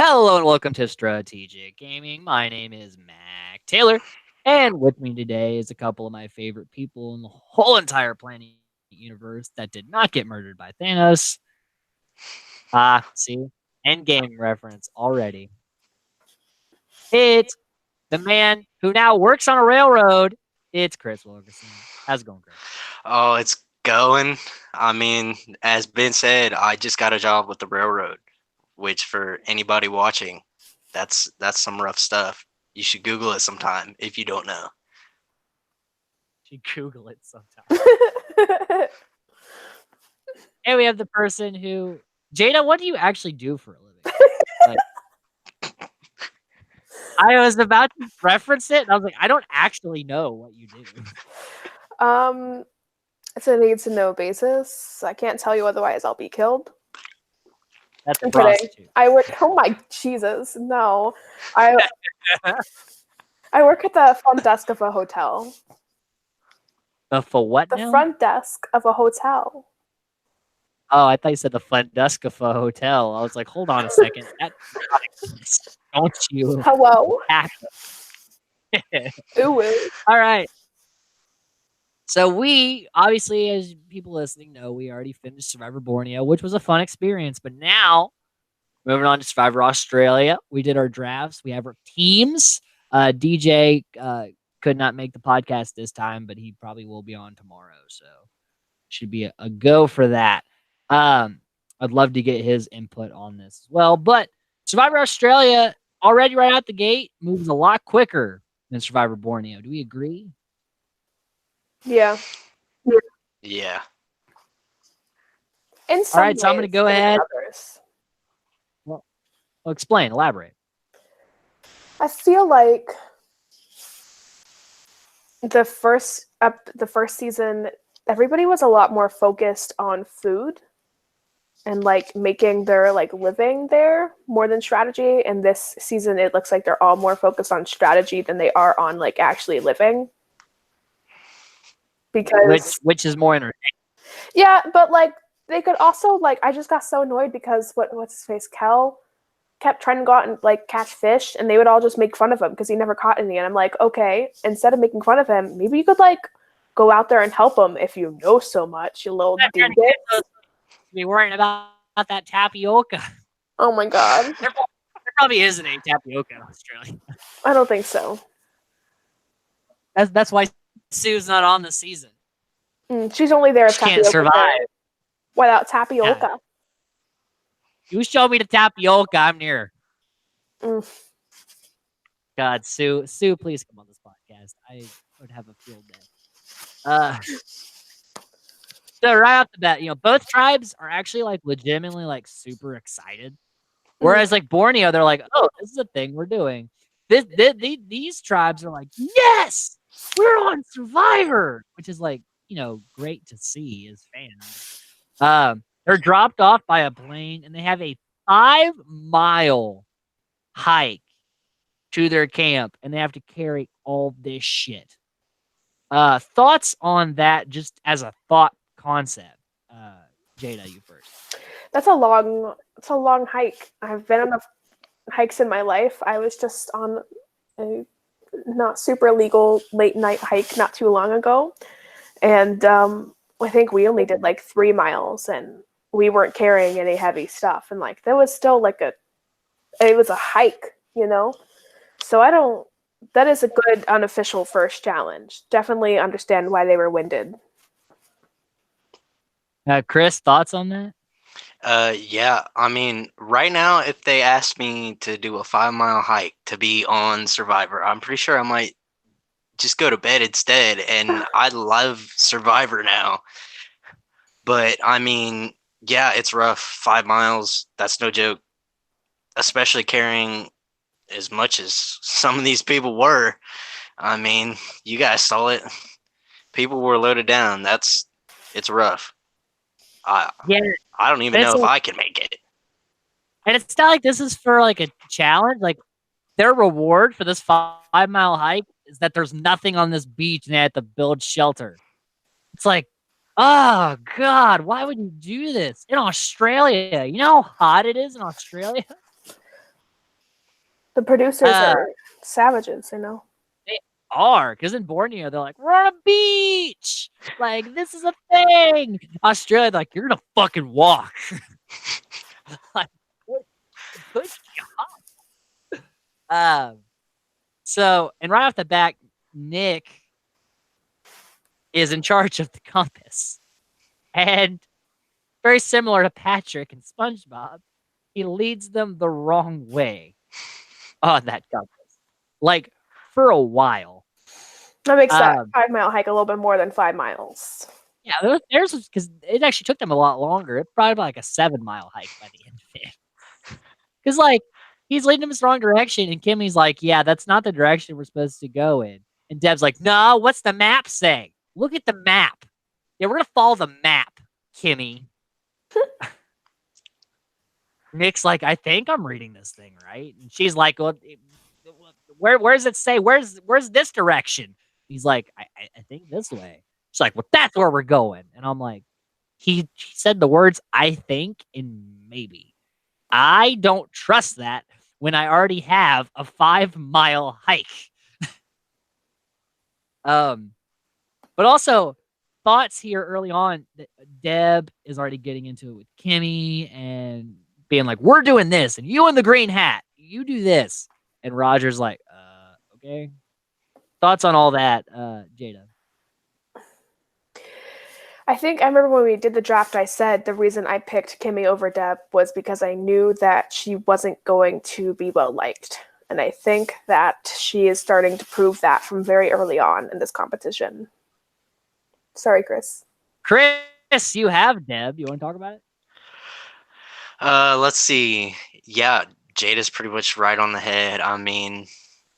Hello and welcome to Strategic Gaming. My name is Mac Taylor, and with me today is a couple of my favorite people in the whole entire planet universe that did not get murdered by Thanos. See? Endgame reference already. It's the man who now works on a railroad. It's Chris Wilkerson. How's it going, Chris? Oh, it's going. I mean, as Ben said, I just got a job with the railroad, which for anybody watching, that's some rough stuff. You should Google it sometime if you don't know. You Google it sometime. And we have the person who, Jada, what do you actually do for a living? Like, I was about to reference it, and I was like, I don't actually know what you do. Um, it's a need to know basis. I can't tell you, otherwise I'll be killed. That's a I'm kidding. prostitute. I work. Oh my Jesus, no! I work at the front desk of a hotel. For what The now? front desk of a hotel. Oh, I thought you said the front desk of a hotel. I was like, hold on a second. That don't you? Hello. Ooh. All right. So we obviously, as people listening know, we already finished Survivor Borneo, which was a fun experience. But now, moving on to Survivor Australia, we did our drafts. We have our teams. DJ could not make the podcast this time, but he probably will be on tomorrow. So should be a go for that. I'd love to get his input on this as well. But Survivor Australia already right out the gate moves a lot quicker than Survivor Borneo. Do we agree? Yeah. Yeah. In some All right, so I'm going to go ahead. Well, explain, elaborate. I feel like the first season, everybody was a lot more focused on food and like making their like living there more than strategy. And this season, it looks like they're all more focused on strategy than they are on like actually living. Because which is more entertaining. Yeah, but like they could also like I just got so annoyed because what's his face Kel kept trying to go out and like catch fish, and they would all just make fun of him because he never caught any. And I'm like, okay, instead of making fun of him, maybe you could like go out there and help him if you know so much, you little dingus. Be worrying about that tapioca. Oh my god, there probably isn't any tapioca in Australia. I don't think so. That's why Sue's not on the season. She's only there if she can't survive there. Without tapioca. Yeah. You show me the tapioca, I'm near. God, Sue, please come on this podcast. I would have a field day. So right off the bat, both tribes are actually like legitimately like super excited. Whereas like Borneo, they're like, oh, this is a thing we're doing. These tribes are like, yes, we're on Survivor, which is like, great to see as fans. They're dropped off by a plane, and they have a 5-mile hike to their camp, and they have to carry all this shit. Thoughts on that just as a thought concept? Jada, you first. It's a long hike. I've been on hikes in my life. I was just on a not super legal late night hike not too long ago. And I think we only did like 3 miles, and we weren't carrying any heavy stuff. And like, there was still like it was a hike, So that is a good unofficial first challenge. Definitely understand why they were winded. Chris, thoughts on that? Yeah. I mean, right now, if they asked me to do a 5-mile hike to be on Survivor, I'm pretty sure I might just go to bed instead. And I love Survivor now. But I mean, yeah, it's rough. 5 miles, that's no joke. Especially carrying as much as some of these people were. I mean, you guys saw it. People were loaded down. It's rough. I don't even know if I can make it. And it's not like this is for like a challenge. Like, their reward for this 5-mile hike is that there's nothing on this beach and they have to build shelter. It's like, oh God, why would you do this in Australia? You know how hot it is in Australia? The producers Uh, are savages, you know. They are, because in Borneo, they're like, we're on a beach. Like, this is a thing. Australia, like, you're gonna fucking walk. Like, good job. So, and right off the bat, Nick is in charge of the compass. And very similar to Patrick and SpongeBob, he leads them the wrong way on that compass. Like, for a while. That makes that 5-mile hike a little bit more than 5 miles. Yeah, theirs was because it actually took them a lot longer. It probably like a 7-mile hike by the end of it. Because like he's leading them in the wrong direction, and Kimmy's like, "Yeah, that's not the direction we're supposed to go in." And Deb's like, "No, what's the map say? Look at the map. Yeah, we're gonna follow the map, Kimmy." Nick's like, "I think I'm reading this thing right," and she's like, "Well, where does it say? Where's this direction?" He's like, I think this way." She's like, "Well, that's where we're going." And I'm like, he said the words "I think" and "maybe." I don't trust that when I already have a 5-mile hike. But also thoughts here early on that Deb is already getting into it with Kimmy and being like, "We're doing this, and you in the green hat, you do this." And Roger's like, okay. Thoughts on all that, Jada? I think I remember when we did the draft, I said the reason I picked Kimmy over Deb was because I knew that she wasn't going to be well liked. And I think that she is starting to prove that from very early on in this competition. Sorry, Chris. Chris, you have Deb. You want to talk about it? Let's see. Yeah, Jada's pretty much right on the head. I mean,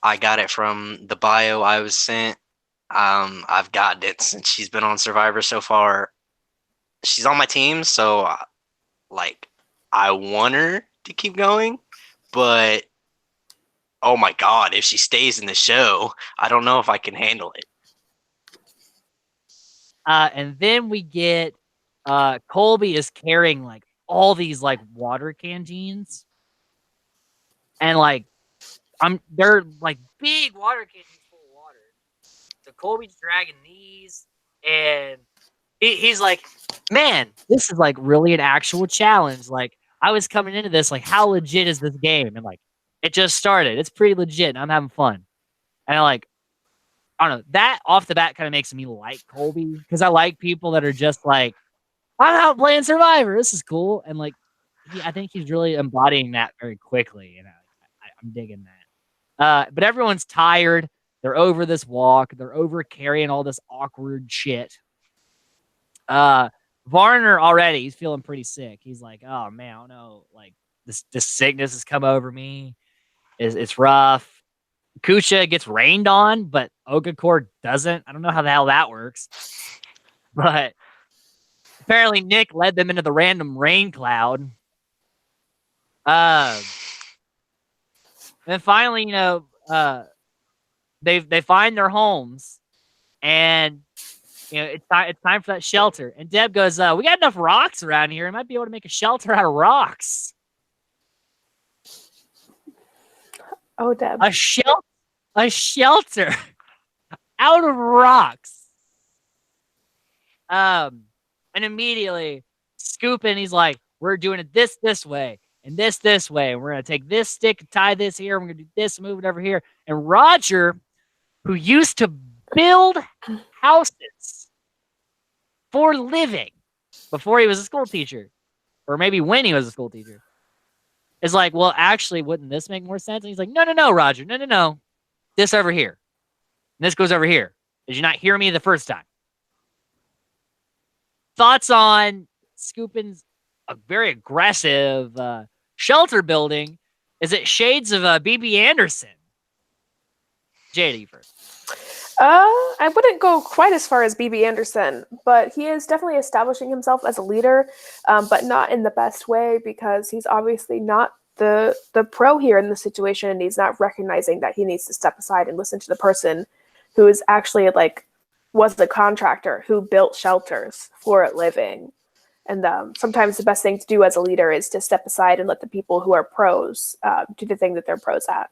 I got it from the bio I was sent. I've gotten it since she's been on Survivor so far. She's on my team, so like I want her to keep going, but oh my god, if she stays in the show, I don't know if I can handle it. And then we get Colby is carrying like all these like water canteens, and like they're like big water canteens full of water. So Colby's dragging these, and he's like, "Man, this is like really an actual challenge. Like I was coming into this like, how legit is this game?" And like, it just started. It's pretty legit. And I'm having fun, and I don't know, that off the bat kind of makes me like Colby because I like people that are just like, "I'm out playing Survivor. This is cool." And like, I think he's really embodying that very quickly. And I'm digging that. But everyone's tired. They're over this walk. They're over carrying all this awkward shit. Varner already, he's feeling pretty sick. He's like, "Oh man, I don't know. Like this sickness has come over me. It's rough." Kucha gets rained on, but Okafor doesn't. I don't know how the hell that works. But apparently Nick led them into the random rain cloud. And finally, they find their homes, and it's time for that shelter. And Deb goes, "We got enough rocks around here. I might be able to make a shelter out of rocks." Oh, Deb. A shelter out of rocks. And immediately Scoop and he's like, "We're doing it this way and this way. And we're going to take this stick and tie this here. And we're going to do this, move it over here." And Roger, who used to build houses for living before he was a school teacher, or maybe when he was a school teacher, is like, "Well, actually, wouldn't this make more sense?" And he's like, no, Roger. No. This over here. And this goes over here. Did you not hear me the first time? Thoughts on Scoopin's a very aggressive shelter building? Is it shades of BB Anderson? Jada, you first. I wouldn't go quite as far as BB Anderson, but he is definitely establishing himself as a leader, but not in the best way because he's obviously not the pro here in the situation, and he's not recognizing that he needs to step aside and listen to the person who is actually was the contractor who built shelters for a living. And sometimes the best thing to do as a leader is to step aside and let the people who are pros do the thing that they're pros at.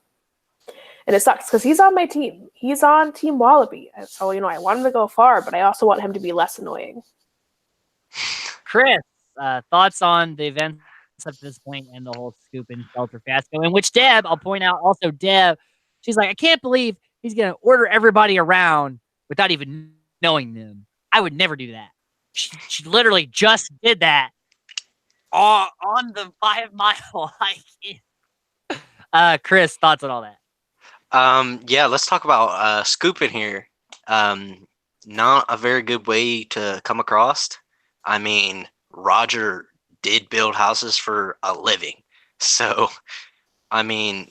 And it sucks because he's on my team. He's on Team Wallaby. So, I want him to go far, but I also want him to be less annoying. Chris, thoughts on the events up to this point and the whole Scoop and Shelter fiasco, in which Deb, I'll point out also Deb, she's like, I can't believe he's going to order everybody around without even knowing them. I would never do that. She literally just did that on the 5-mile hike. Chris, thoughts on all that? Yeah, let's talk about scooping here. Not a very good way to come across. I mean, Roger did build houses for a living. So, I mean,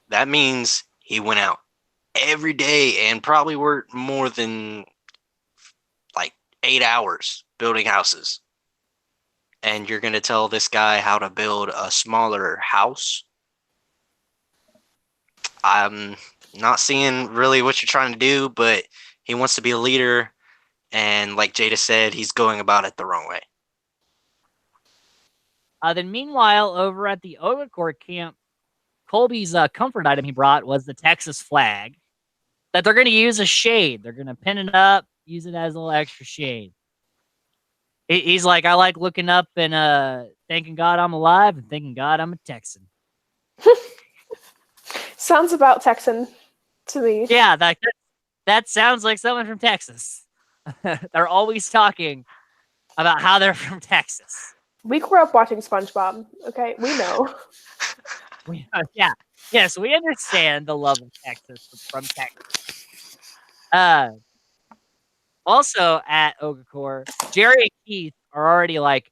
that means he went out every day and probably worked more than like 8 hours building houses. And you're going to tell this guy how to build a smaller house? I'm not seeing really what you're trying to do, but he wants to be a leader. And like Jada said, he's going about it the wrong way. Then meanwhile, over at the Ogre camp, Colby's comfort item he brought was the Texas flag that they're going to use as shade. They're going to pin it up, use it as a little extra shade. He's like, I like looking up and thanking God I'm alive and thanking God I'm a Texan. Sounds about Texan to me. Yeah, that sounds like someone from Texas. They're always talking about how they're from Texas. We grew up watching SpongeBob, okay? We know. Yeah. Yes, we understand the love of Texas from Texas. Also at Ogre, Jerry and Keith are already like,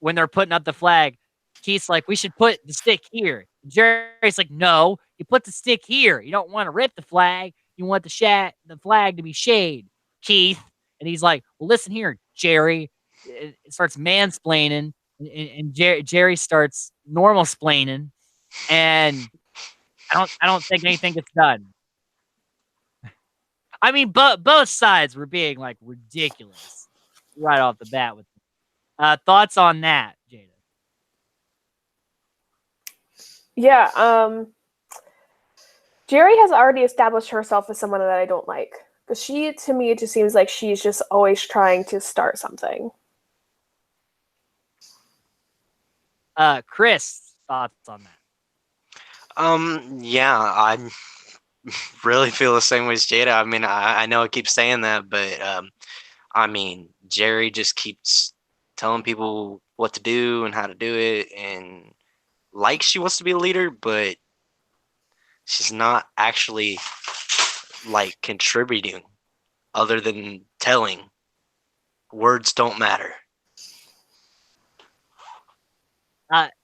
when they're putting up the flag, Keith's like, we should put the stick here. Jerry's like, no, you put the stick here. You don't want to rip the flag. You want the flag to be shade, Keith. And he's like, well, listen here, Jerry. It starts mansplaining, and Jerry starts normal splaining, and I don't think anything gets done. I mean, both sides were being like ridiculous right off the bat. With thoughts on that, Jada? Yeah, Jerry has already established herself as someone that I don't like. Because to me, it just seems like she's just always trying to start something. Chris, thoughts on that? Yeah, I really feel the same way as Jada. I mean, I know I keep saying that, but I mean, Jerry just keeps telling people what to do and how to do it, and like she wants to be a leader, but she's not actually like contributing other than telling. Words don't matter.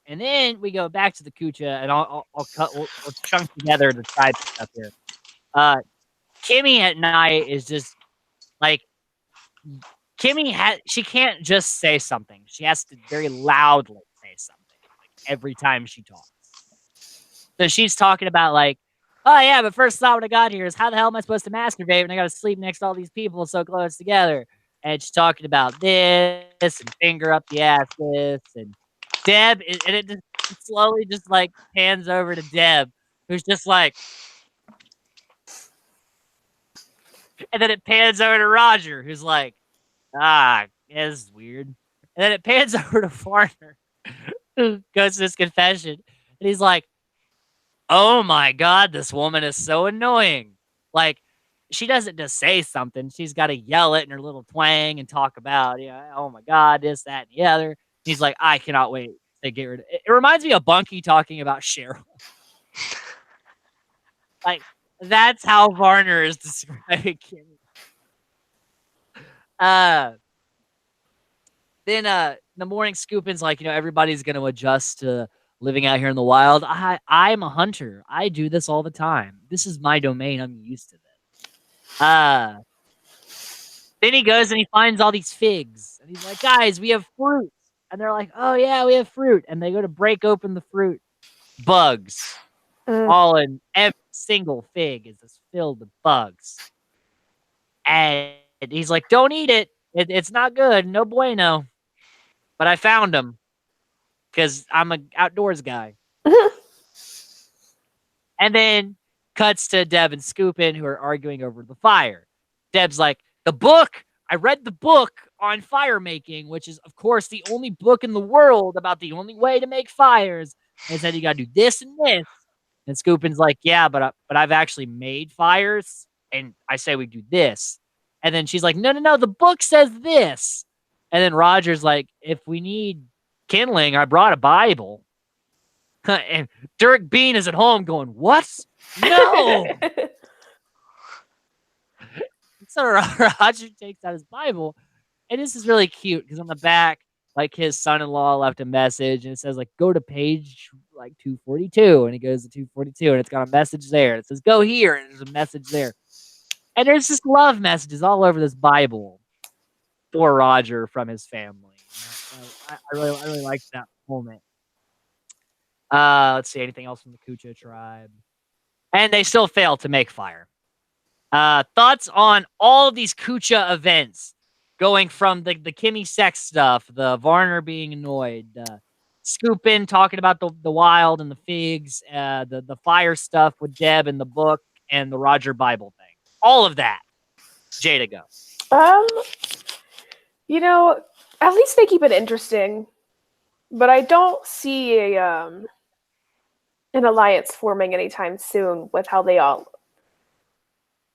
And then we go back to the Kucha, and I'll cut. We'll chunk together the tribe stuff here. Kimmy at night is just like she can't just say something. She has to very loudly say something like every time she talks. So she's talking about like, oh yeah, but first thought when I got here is how the hell am I supposed to masturbate when I got to sleep next to all these people so close together? And she's talking about this and finger up the ass this and Deb, and it just slowly just like pans over to Deb, who's just like, and then it pans over to Roger, who's like, this is weird. And then it pans over to Farner, who goes to his confession, and he's like, oh my God, this woman is so annoying. Like, she doesn't just say something. She's got to yell it in her little twang and talk about, oh my God, this, that, and the other. And he's like, I cannot wait to get rid of it. It reminds me of Bunky talking about Cheryl. Like, that's how Varner is describing Kimmy. Then the morning scooping's like, everybody's going to adjust to living out here in the wild. I'm a hunter. I do this all the time. This is my domain. I'm used to this. Then he goes and he finds all these figs. And he's like, guys, we have fruit. And they're like, oh, yeah, we have fruit. And they go to break open the fruit. Bugs. All in every single fig is just filled with bugs. And he's like, don't eat it. It's not good. No bueno. But I found them because I'm an outdoors guy. And then Cuts to Deb and Scoopin, who are arguing over the fire. Deb's like, the book! I read the book on fire making, which is, of course, the only book in the world about the only way to make fires. And it said you gotta do this and this. And Scoopin's like, yeah, but I've actually made fires, and I say we do this. And then she's like, no, the book says this. And then Roger's like, if we need kindling, I brought a Bible. And Dirk Bean is at home going, what? No! So Roger takes out his Bible, and this is really cute because on the back, like his son-in-law left a message, and it says like go to page like 242, and he goes to 242, and it's got a message there. It says go here, and there's a message there, and there's just love messages all over this Bible for Roger from his family. I really liked that moment. Let's see, anything else from the Kucha tribe, and they still fail to make fire. Thoughts on all of these Kucha events, going from the Kimmy sex stuff, the Varner being annoyed, Scoopin talking about the wild and the figs, the fire stuff with Deb and the book, and the Roger Bible thing. All of that. Jada, go. At least they keep it interesting, but I don't see an alliance forming anytime soon with how they all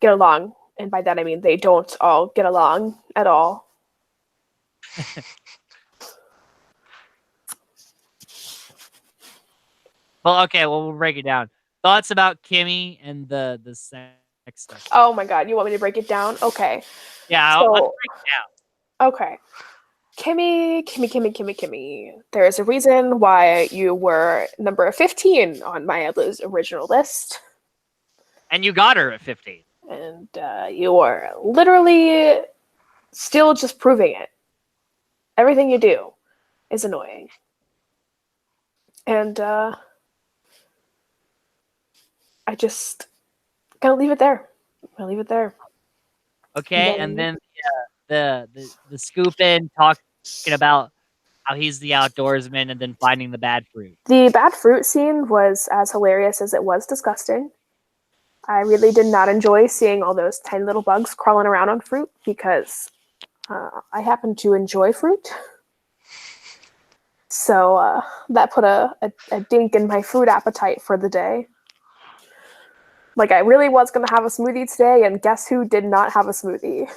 get along. And by that I mean they don't all get along at all. Well, okay, we'll break it down. Thoughts about Kimmy and the sex stuff. Oh my god, you want me to break it down? Okay. Yeah, So, let's break it down. Okay. Kimmy. There is a reason why you were number 15 on Maya's original list. And you got her at 15. And you are literally still just proving it. Everything you do is annoying. And I just gotta leave it there. Okay, and then the Scoopin talking about how he's the outdoorsman and then finding the bad fruit. The bad fruit scene was as hilarious as it was disgusting. I really did not enjoy seeing all those tiny little bugs crawling around on fruit because I happen to enjoy fruit. So that put a dink in my food appetite for the day. Like, I really was going to have a smoothie today, and guess who did not have a smoothie?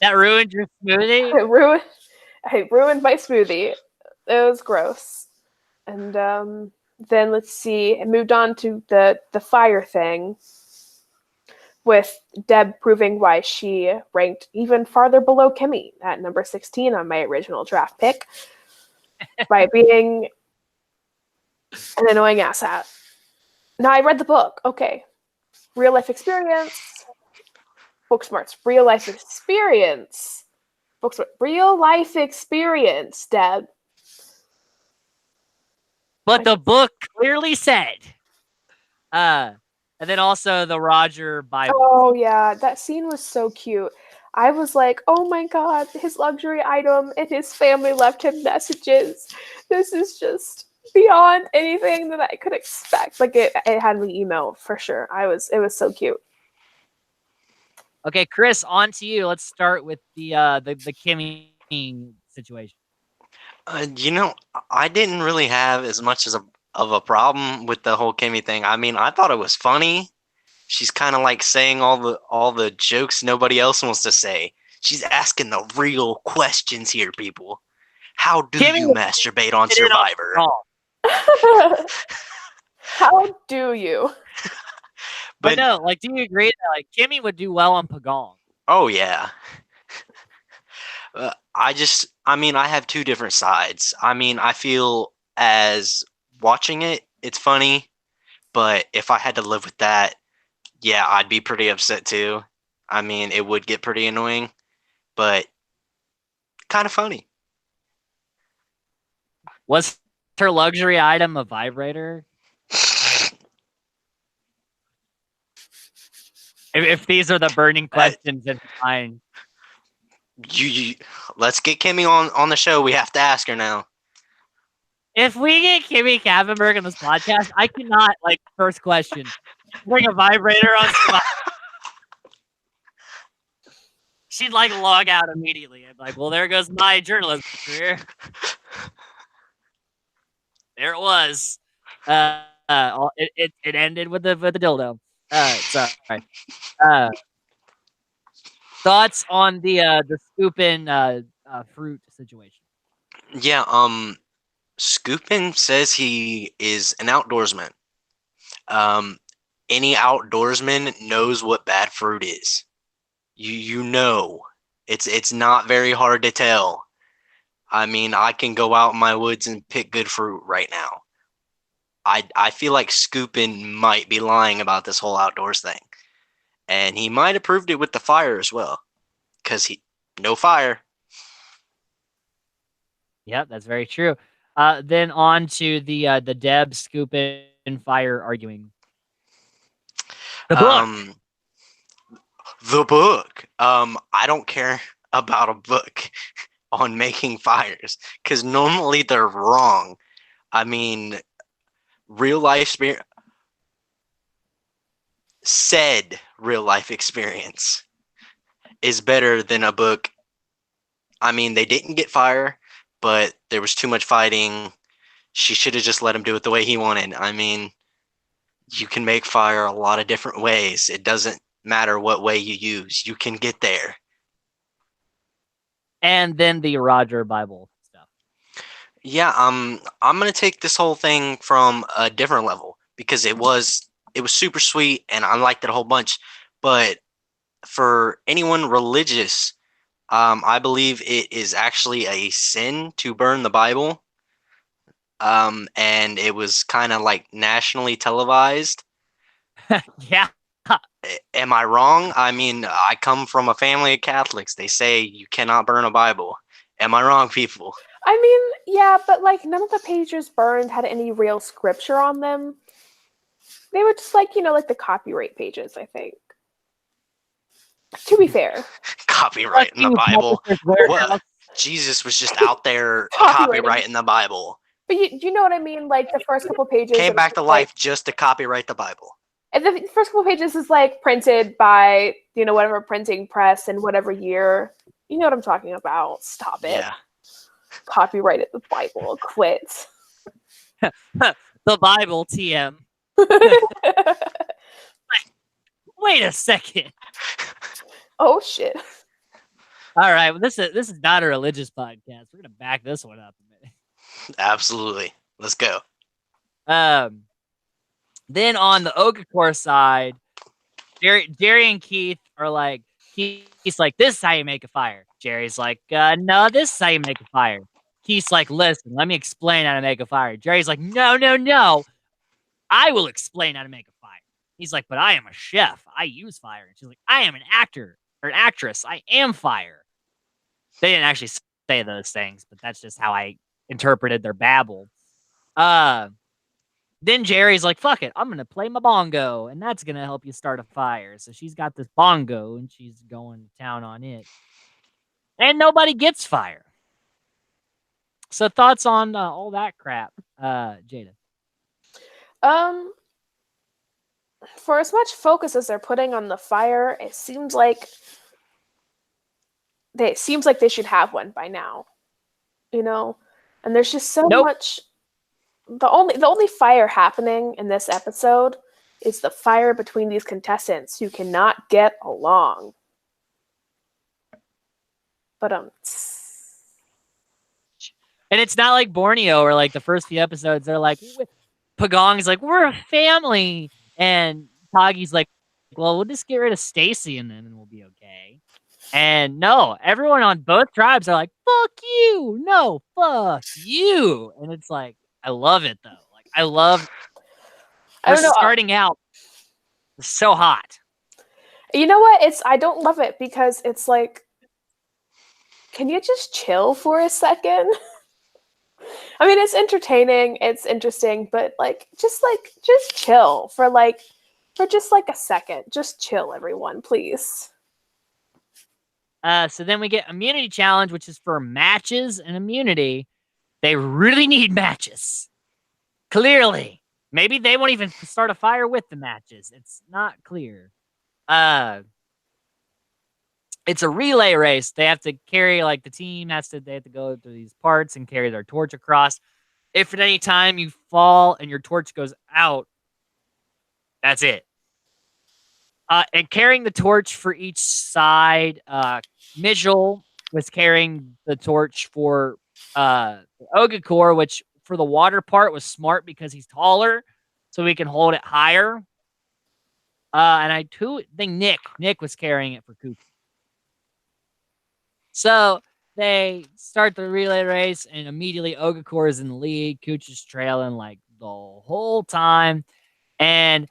That ruined your smoothie? It ruined my smoothie. It was gross. And then let's see, it moved on to the fire thing with Deb proving why she ranked even farther below Kimmy at number 16 on my original draft pick by being an annoying asshat. Now, I read the book. Okay. Real life experience. Book smarts. Real life experience. Book smart. Real life experience, Deb. But the book clearly said. And then also the Roger Bible. Oh, yeah. That scene was so cute. I was like, oh my god, his luxury item and his family left him messages. This is just beyond anything that I could expect. Like, it had me emo for sure. It was so cute. Okay, Chris, on to you. Let's start with the Kimmy situation. I didn't really have as much of a problem with the whole Kimmy thing. I mean, I thought it was funny. She's kind of like saying all the jokes nobody else wants to say. She's asking the real questions here, people. How do you masturbate on Survivor? How do you? But no, like, do you agree that like Kimmy would do well on Pagong? Oh yeah. I have two different sides. I mean, I feel as watching it, it's funny, but if I had to live with that, yeah, I'd be pretty upset too. I mean, it would get pretty annoying, but kind of funny. Was her luxury item a vibrator? If these are the burning questions in mind. Let's get Kimmy on the show. We have to ask her now. If we get Kimmy Kavenberg on this podcast, I cannot, like, first question, bring a vibrator on Survivor. She'd, like, log out immediately. I'd be like, well, there goes my journalism career. There it was. It ended with the dildo. Sorry. Thoughts on the scooping fruit situation? Yeah, Scoopin says he is an outdoorsman. Um, any outdoorsman knows what bad fruit is. You know, it's not very hard to tell. I mean, I can go out in my woods and pick good fruit right now. I feel like Scoopin might be lying about this whole outdoors thing, and he might have proved it with the fire as well, because he no fire. Yep, that's very true. Then on to the Deb scooping fire arguing. The book. The book. I don't care about a book on making fires because normally they're wrong. I mean, real life experience. Said real life experience is better than a book. I mean, they didn't get fire, but there was too much fighting. She should have just let him do it the way he wanted. I mean, you can make fire a lot of different ways. It doesn't matter what way you use. You can get there. And then the Roger Bible stuff. Yeah, I'm gonna take this whole thing from a different level because it was super sweet and I liked it a whole bunch. But for anyone religious, I believe it is actually a sin to burn the Bible. And it was kind of like nationally televised. Yeah. Am I wrong? I mean, I come from a family of Catholics. They say you cannot burn a Bible. Am I wrong, people? I mean, yeah, but like none of the pages burned had any real scripture on them. They were just like, like the copyright pages, I think. To be fair. Copyright in the Bible? What? Jesus was just out there copyrighting the Bible. But you know what I mean? Like the first couple pages came back to life just to copyright the Bible. And the first couple pages is like printed by, whatever printing press in whatever year. You know what I'm talking about. Stop it. Yeah. Copyrighted the Bible. Quit. The Bible, TM. Wait a second. Oh shit. All right, well, this is not a religious podcast. We're gonna back this one up a minute. Absolutely. Let's go. Then on the Okafor side, Jerry and Keith are like, he's like, this is how you make a fire. Jerry's like, no, this is how you make a fire. Keith's like, listen, let me explain how to make a fire. Jerry's like, no. I will explain how to make a fire. He's like, but I am a chef. I use fire. And she's like, I am an actor or an actress. I am fire. They didn't actually say those things, but that's just how I interpreted their babble. Then Jerry's like, fuck it, I'm going to play my bongo, and that's going to help you start a fire. So she's got this bongo, and she's going to town on it. And nobody gets fire. So thoughts on all that crap, Jada? For as much focus as they're putting on the fire, it seems like they should have one by now. And there's just so much. The only fire happening in this episode is the fire between these contestants who cannot get along. But and it's not like Borneo or like the first few episodes. They're like, Pagong's like, we're a family, and Tagi's like, well, we'll just get rid of Stacy and then we'll be okay. And no, everyone on both tribes are like, fuck you, no, fuck you, and it's like. I love it though. Like I love. We're starting out so hot. You know what? I don't love it because it's like, can you just chill for a second? I mean, it's entertaining, it's interesting, but just chill for just a second. Just chill, everyone, please. So then we get immunity challenge, which is for matches and immunity. They really need matches. Clearly. Maybe they won't even start a fire with the matches. It's not clear. It's a relay race. They have to carry, like, the team they have to go through these parts and carry their torch across. If at any time you fall and your torch goes out, that's it. And carrying the torch for each side, Mitchell was carrying the torch for Ogakor, which for the water part was smart because he's taller, so he can hold it higher. And I think Nick was carrying it for Cooper. So they start the relay race, and immediately Ogakor is in the lead. Cooch is trailing like the whole time. And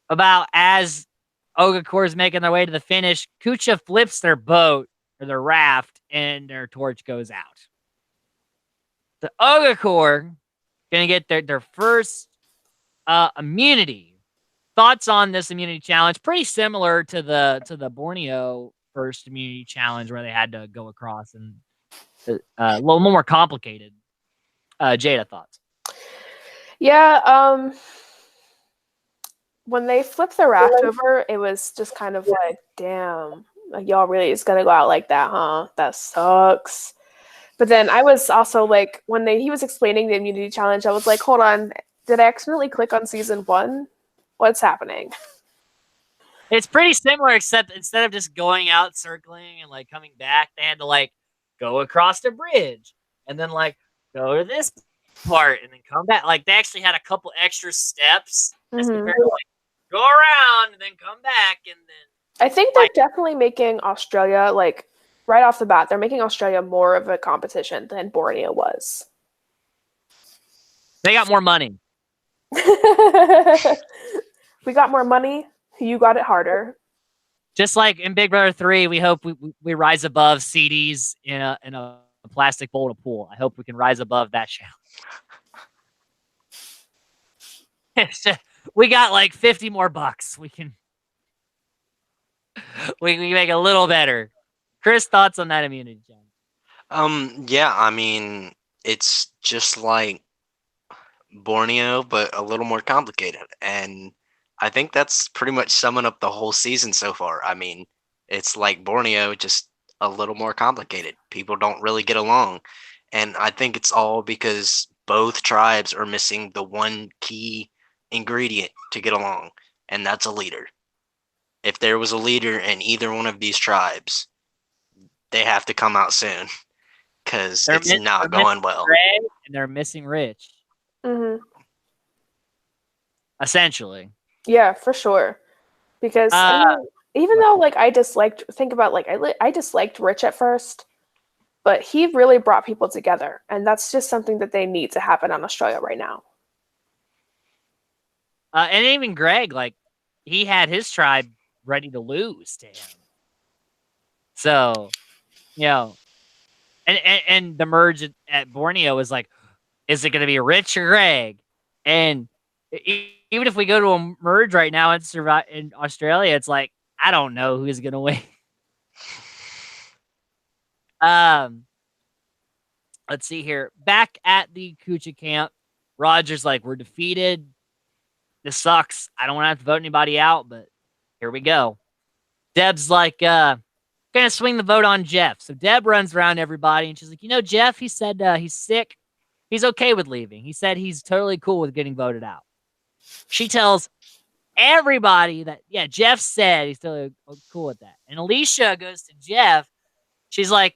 about as Ogakor is making their way to the finish, Kucha flips their boat or their raft, and their torch goes out. The Ogakor gonna get their first immunity. Thoughts on this immunity challenge? Pretty similar to the Borneo first immunity challenge where they had to go across, and a little more complicated. Jada, thoughts? Yeah, when they flipped the raft over, it was just kind of like, damn, like, y'all really is gonna go out like that, huh? That sucks. But then I was also like, when he was explaining the immunity challenge, I was like, hold on, did I accidentally click on season 1? What's happening? It's pretty similar, except instead of just going out, circling, and like coming back, they had to like go across the bridge and then like go to this part and then come back. Like they actually had a couple extra steps as compared to like go around and then come back and then. I think they're definitely making Australia, like right off the bat, they're making Australia more of a competition than Borneo was. They got more money. We got more money. You got it harder. Just like in Big Brother 3, we hope we rise above CDs in a plastic bowl to pool. I hope we can rise above that challenge. We got like 50 more bucks. We can make it a little better. Chris, thoughts on that immunity challenge? Yeah, I mean, it's just like Borneo, but a little more complicated. And I think that's pretty much summing up the whole season so far. I mean, it's like Borneo, just a little more complicated. People don't really get along. And I think it's all because both tribes are missing the one key ingredient to get along, and that's a leader. If there was a leader in either one of these tribes, they have to come out soon because it's not going well. Greg and they're missing Rich. Mm-hmm. Essentially. Yeah, for sure. Because even though like I disliked Rich at first, but he really brought people together, and that's just something that they need to happen on Australia right now. And even Greg, like he had his tribe ready to lose to him. So, you know, and the merge at Borneo was like, is it going to be Rich or Greg? And even if we go to a merge right now and survive in Australia, it's like, I don't know who's going to win. Let's see here. Back at the Kucha camp, Roger's like, we're defeated. This sucks. I don't want to have to vote anybody out, but here we go. Deb's like, gonna swing the vote on Jeff. So Deb runs around everybody and she's like, Jeff, he said he's sick. He's okay with leaving. He said he's totally cool with getting voted out. She tells everybody that, yeah, Jeff said he's totally cool with that. And Alicia goes to Jeff. She's like,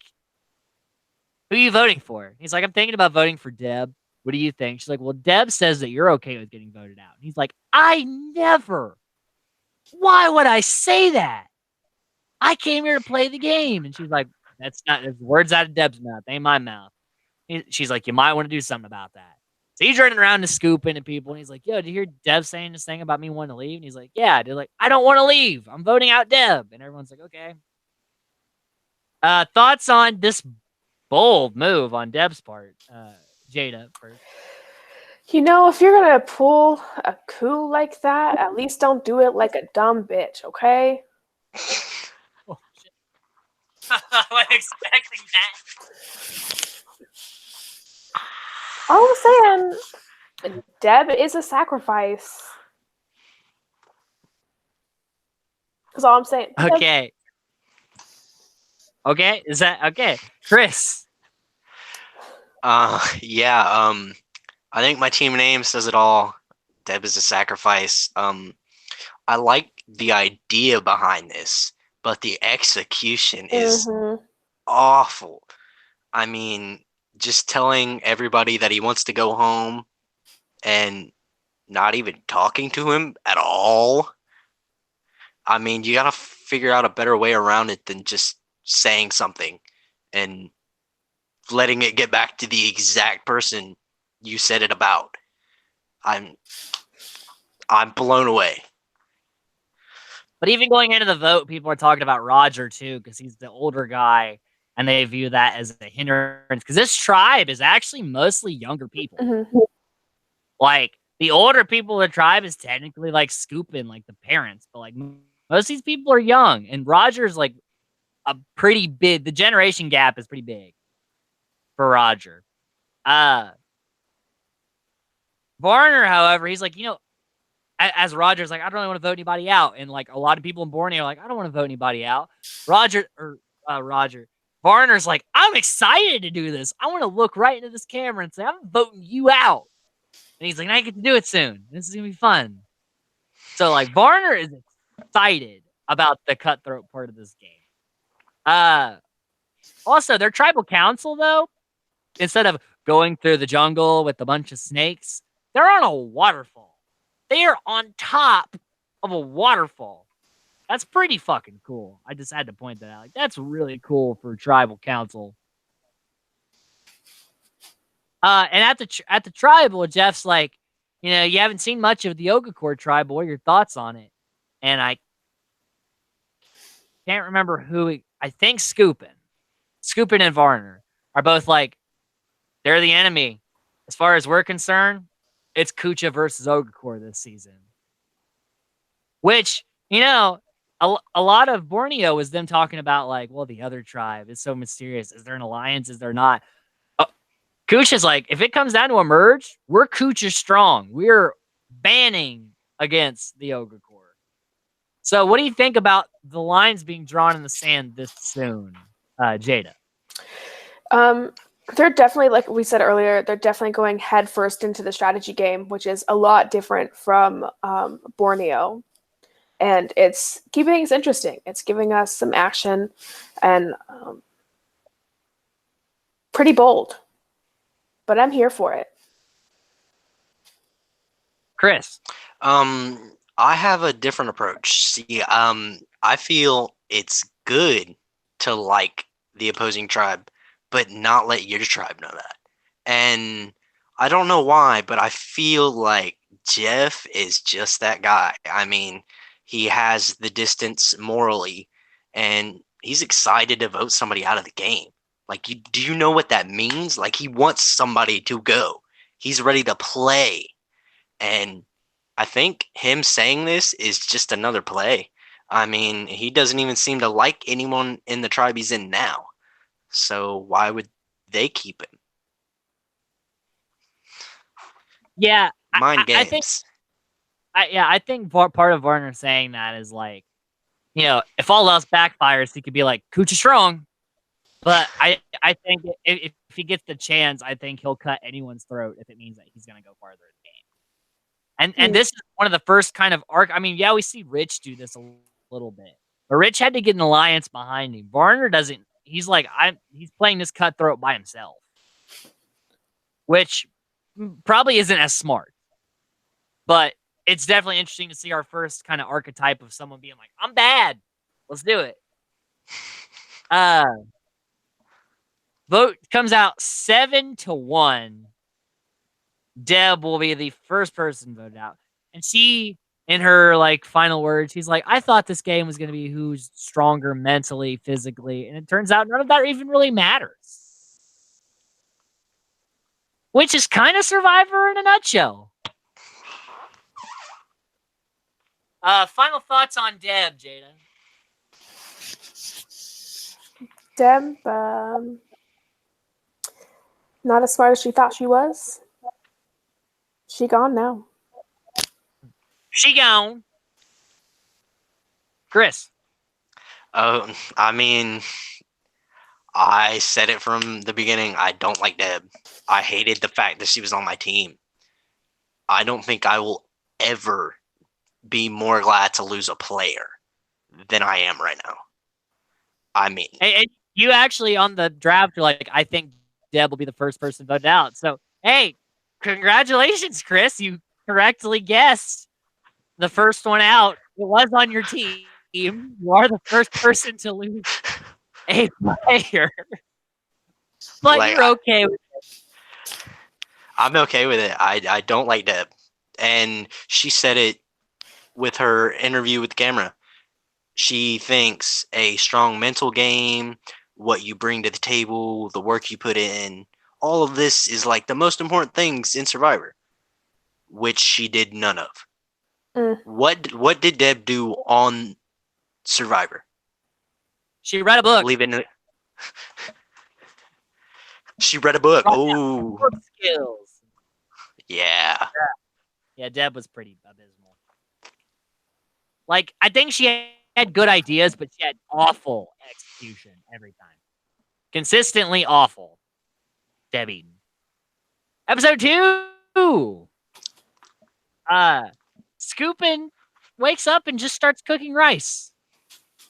who are you voting for? He's like, I'm thinking about voting for Deb. What do you think? She's like, well, Deb says that you're okay with getting voted out. And he's like, I never. Why would I say that? I came here to play the game. And she's like, that's words out of Deb's mouth. Ain't my mouth. She's like, you might want to do something about that. So he's running around and scooping at people. And he's like, yo, did you hear Deb saying this thing about me wanting to leave? And he's like, yeah. They're like, I don't want to leave. I'm voting out Deb. And everyone's like, okay. Thoughts on this bold move on Deb's part? Jada first. If you're going to pull a coup like that, at least don't do it like a dumb bitch, okay? Oh, shit. I wasn't expecting that. All I'm saying, Deb is a sacrifice. That's all I'm saying. Okay. Okay, is that okay? Chris. Yeah. I think my team name says it all. Deb is a sacrifice. I like the idea behind this, but the execution is awful. I mean, just telling everybody that he wants to go home and not even talking to him at all. I mean, you gotta figure out a better way around it than just saying something and letting it get back to the exact person you said it about. I'm blown away. But even going into the vote, people are talking about Roger too, because he's the older guy, and they view that as a hindrance. Because this tribe is actually mostly younger people. Mm-hmm. Like the older people of the tribe is technically like scooping like the parents, but like most of these people are young, and Roger's like a pretty big. The generation gap is pretty big for Roger. Varner, however, he's like, as Roger's like, I don't really want to vote anybody out. And like a lot of people in Borneo are like, I don't want to vote anybody out. Roger. Varner's like, I'm excited to do this. I want to look right into this camera and say, I'm voting you out. And he's like, I get to do it soon. This is going to be fun. So like Varner is excited about the cutthroat part of this game. Also, their tribal council, though, instead of going through the jungle with a bunch of snakes, they're on a waterfall. They are on top of a waterfall. That's pretty fucking cool. I just had to point that out. Like, that's really cool for tribal council. And at the tribal, Jeff's like, you haven't seen much of the Ogacore tribe. What are your thoughts on it? And I can't remember who. I think Scoopin and Varner are both like, they're the enemy. As far as we're concerned, it's Kucha versus Ogacore this season. Which, a lot of Borneo was them talking about like, well, the other tribe is so mysterious. Is there an alliance? Is there not? Kucha's like, if it comes down to a merge, we're Kucha strong. We're banning against the Ogacore. So what do you think about the lines being drawn in the sand this soon, Jada? They're definitely, like we said earlier, they're definitely going head first into the strategy game, which is a lot different from Borneo. And it's keeping things interesting. It's giving us some action and pretty bold. But I'm here for it. Chris? I have a different approach. See, I feel it's good to like the opposing tribe, but not let your tribe know that. And I don't know why, but I feel like Jeff is just that guy. I mean, he has the distance morally, and he's excited to vote somebody out of the game. Like, do you know what that means? Like, he wants somebody to go. He's ready to play. And I think him saying this is just another play. I mean, he doesn't even seem to like anyone in the tribe he's in now. So why would they keep him? Yeah, Mind games. I think part of Varner saying that is like, if all else backfires, he could be like, Kucha strong. But I think if he gets the chance, I think he'll cut anyone's throat if it means that he's going to go farther in the game. And this is one of the first kind of arc. I mean, yeah, we see Rich do this a little bit, but Rich had to get an alliance behind him. Varner doesn't. He's like, he's playing this cutthroat by himself, which probably isn't as smart. But it's definitely interesting to see our first kind of archetype of someone being like, I'm bad. Let's do it. Vote comes out 7-1. Deb will be the first person voted out. And she, in her like final words, she's like, I thought this game was going to be who's stronger mentally, physically. And it turns out none of that even really matters. Which is kind of Survivor in a nutshell. Final thoughts on Deb, Jada. Deb, Not as smart as she thought she was. She gone now. She gone. Chris. Oh, I mean, I said it from the beginning. I don't like Deb. I hated the fact that she was on my team. I don't think I will ever be more glad to lose a player than I am right now. I mean, And you actually on the draft are like, I think Deb will be the first person voted out. So, hey, congratulations, Chris. You correctly guessed the first one out. It was on your team. You are the first person to lose a player. But like, you're okay with I'm okay with it. I don't like Deb. And she said it with her interview with the camera. She thinks a strong mental game, what you bring to the table, the work you put in, all of this is like the most important things in Survivor, which she did none of. Mm. What did Deb do on Survivor? She read a book. Leaving it. She read a book. Oh, Skills. yeah. Yeah, Deb was pretty abysmal. Like, I think she had good ideas, but she had awful execution every time. Consistently awful. Deb Eaton. Episode 2. Scoopin wakes up and just starts cooking rice.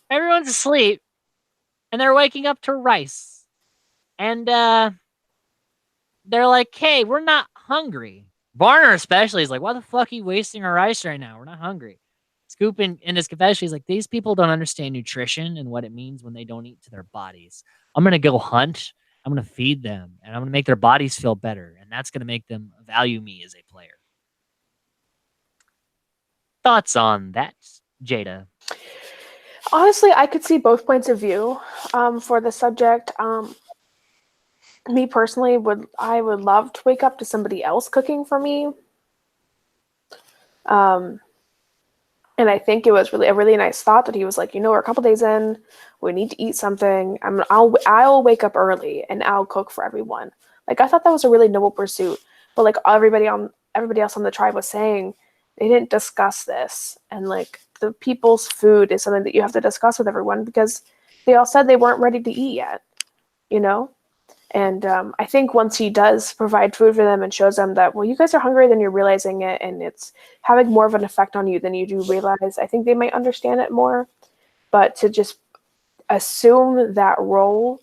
Everyone's asleep, and they're waking up to rice. And they're like, hey, we're not hungry. Varner especially is like, why the fuck are you wasting our rice right now? We're not hungry. Scoop in his confession, he's like, these people don't understand nutrition and what it means when they don't eat to their bodies. I'm going to go hunt. I'm going to feed them, and I'm going to make their bodies feel better, and that's going to make them value me as a player. Thoughts on that, Jada? Honestly, I could see both points of view for the subject. Me personally, I would love to wake up to somebody else cooking for me. And I think it was really a really nice thought that he was like, we're a couple days in, we need to eat something. I'll wake up early and I'll cook for everyone. Like, I thought that was a really noble pursuit. But like everybody else on the tribe was saying, they didn't discuss this. And like the people's food is something that you have to discuss with everyone because they all said they weren't ready to eat yet, And I think once he does provide food for them and shows them that, well, you guys are hungry, then you're realizing it, and it's having more of an effect on you than you do realize. I think they might understand it more. But to just assume that role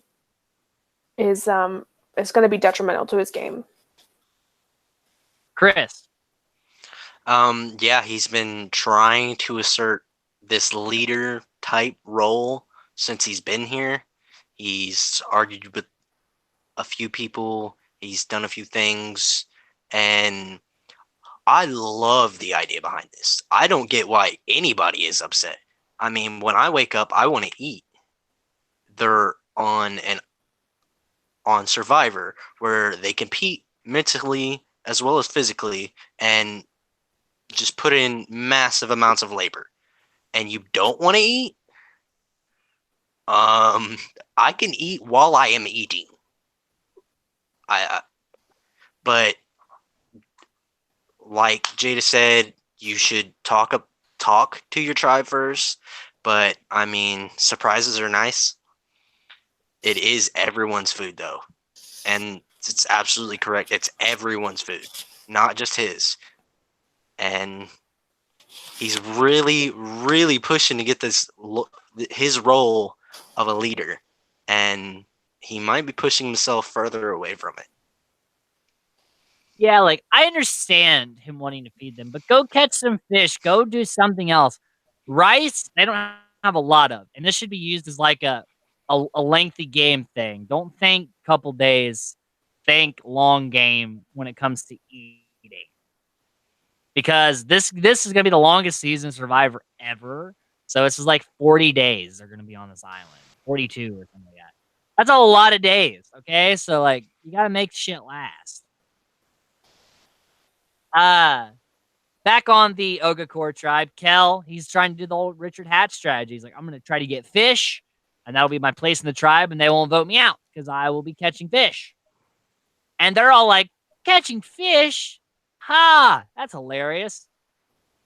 is going to be detrimental to his game. Chris? Yeah, he's been trying to assert this leader type role since he's been here. He's argued with a few people, he's done a few things, and I love the idea behind this. I don't get why anybody is upset. I mean, when I wake up, I want to eat. They're on Survivor where they compete mentally as well as physically and just put in massive amounts of labor. And you don't want to eat? I can eat while I am eating. But like Jada said, you should talk to your tribe first. But I mean, surprises are nice. It is everyone's food though, and it's absolutely correct. It's everyone's food, not just his. And he's really, really pushing to get his role of a leader, and he might be pushing himself further away from it. Yeah, like, I understand him wanting to feed them, but go catch some fish. Go do something else. Rice, they don't have a lot of, and this should be used as like a lengthy game thing. Don't think couple days. Think long game when it comes to eating. Because this is going to be the longest season Survivor ever. So this is like 40 days they're going to be on this island. 42 or something like that. That's a lot of days, okay? So, like, you got to make shit last. Back on the Ogakor tribe, Kel, he's trying to do the old Richard Hatch strategy. He's like, I'm going to try to get fish, and that'll be my place in the tribe, and they won't vote me out because I will be catching fish. And they're all like, catching fish? Ha! That's hilarious.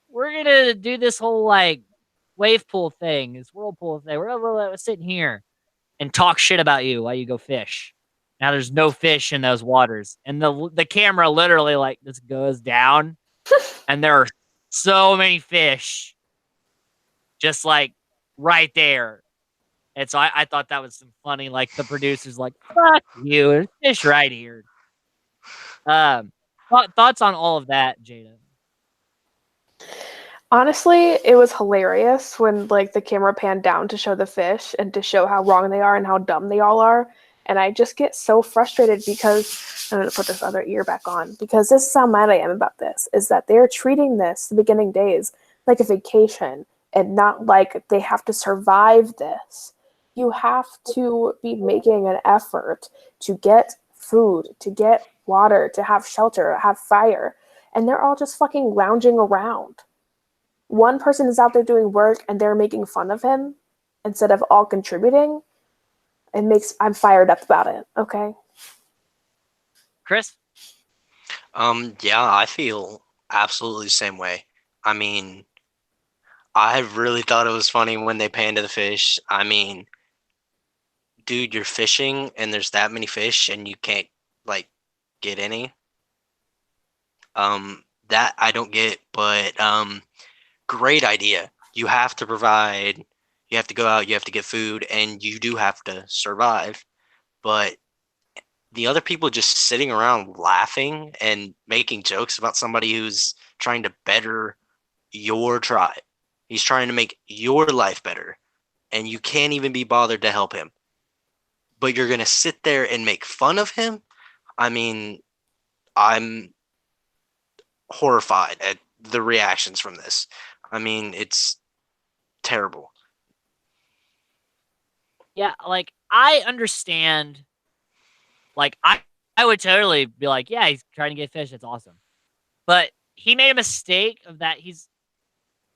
We're gonna do this whole like wave pool thing, this whirlpool thing. We're gonna sit in here and talk shit about you while you go fish. Now there's no fish in those waters. And the camera literally like just goes down and there are so many fish just like right there. And so I thought that was some funny, like the producers like, fuck you, there's fish right here. Thoughts on all of that, Jada? Honestly, it was hilarious when like the camera panned down to show the fish and to show how wrong they are and how dumb they all are. And I just get so frustrated because I'm gonna put this other ear back on because this is how mad I am about this, is that they're treating this, the beginning days, like a vacation and not like they have to survive this. You have to be making an effort to get food, to get water, to have shelter, have fire. And they're all just fucking lounging around. One person is out there doing work and they're making fun of him instead of all contributing. I'm fired up about it. Okay. Chris? Yeah, I feel absolutely the same way. I mean, I really thought it was funny when they panned to the fish. I mean, dude, you're fishing and there's that many fish and you can't like get any. That I don't get, but great idea. You have to provide, you have to go out, you have to get food, and you do have to survive. But the other people just sitting around laughing and making jokes about somebody who's trying to better your tribe. He's trying to make your life better, and you can't even be bothered to help him. But you're going to sit there and make fun of him? I mean, I'm horrified at the reactions from this. I mean, it's terrible. Yeah, like I understand. Like I would totally be like, yeah, he's trying to get fish. That's awesome. But he made a mistake of that. He's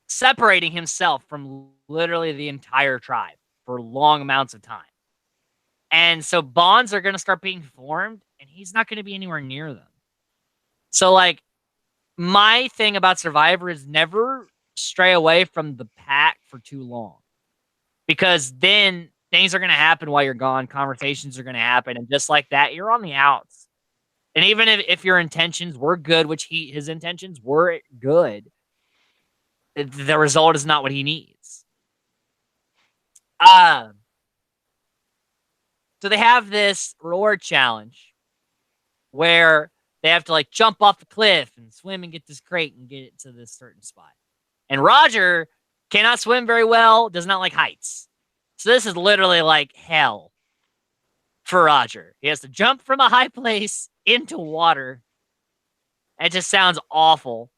separating himself from literally the entire tribe for long amounts of time. And so bonds are going to start being formed and he's not going to be anywhere near them. So like my thing about Survivor is never stray away from the pack for too long. Because then things are going to happen while you're gone. Conversations are going to happen. And just like that, you're on the outs. And even if your intentions were good, which his intentions were good, the result is not what he needs. So they have this reward challenge where they have to like jump off the cliff and swim and get this crate and get it to this certain spot. And Roger cannot swim very well, does not like heights. So this is literally like hell for Roger. He has to jump from a high place into water. It just sounds awful.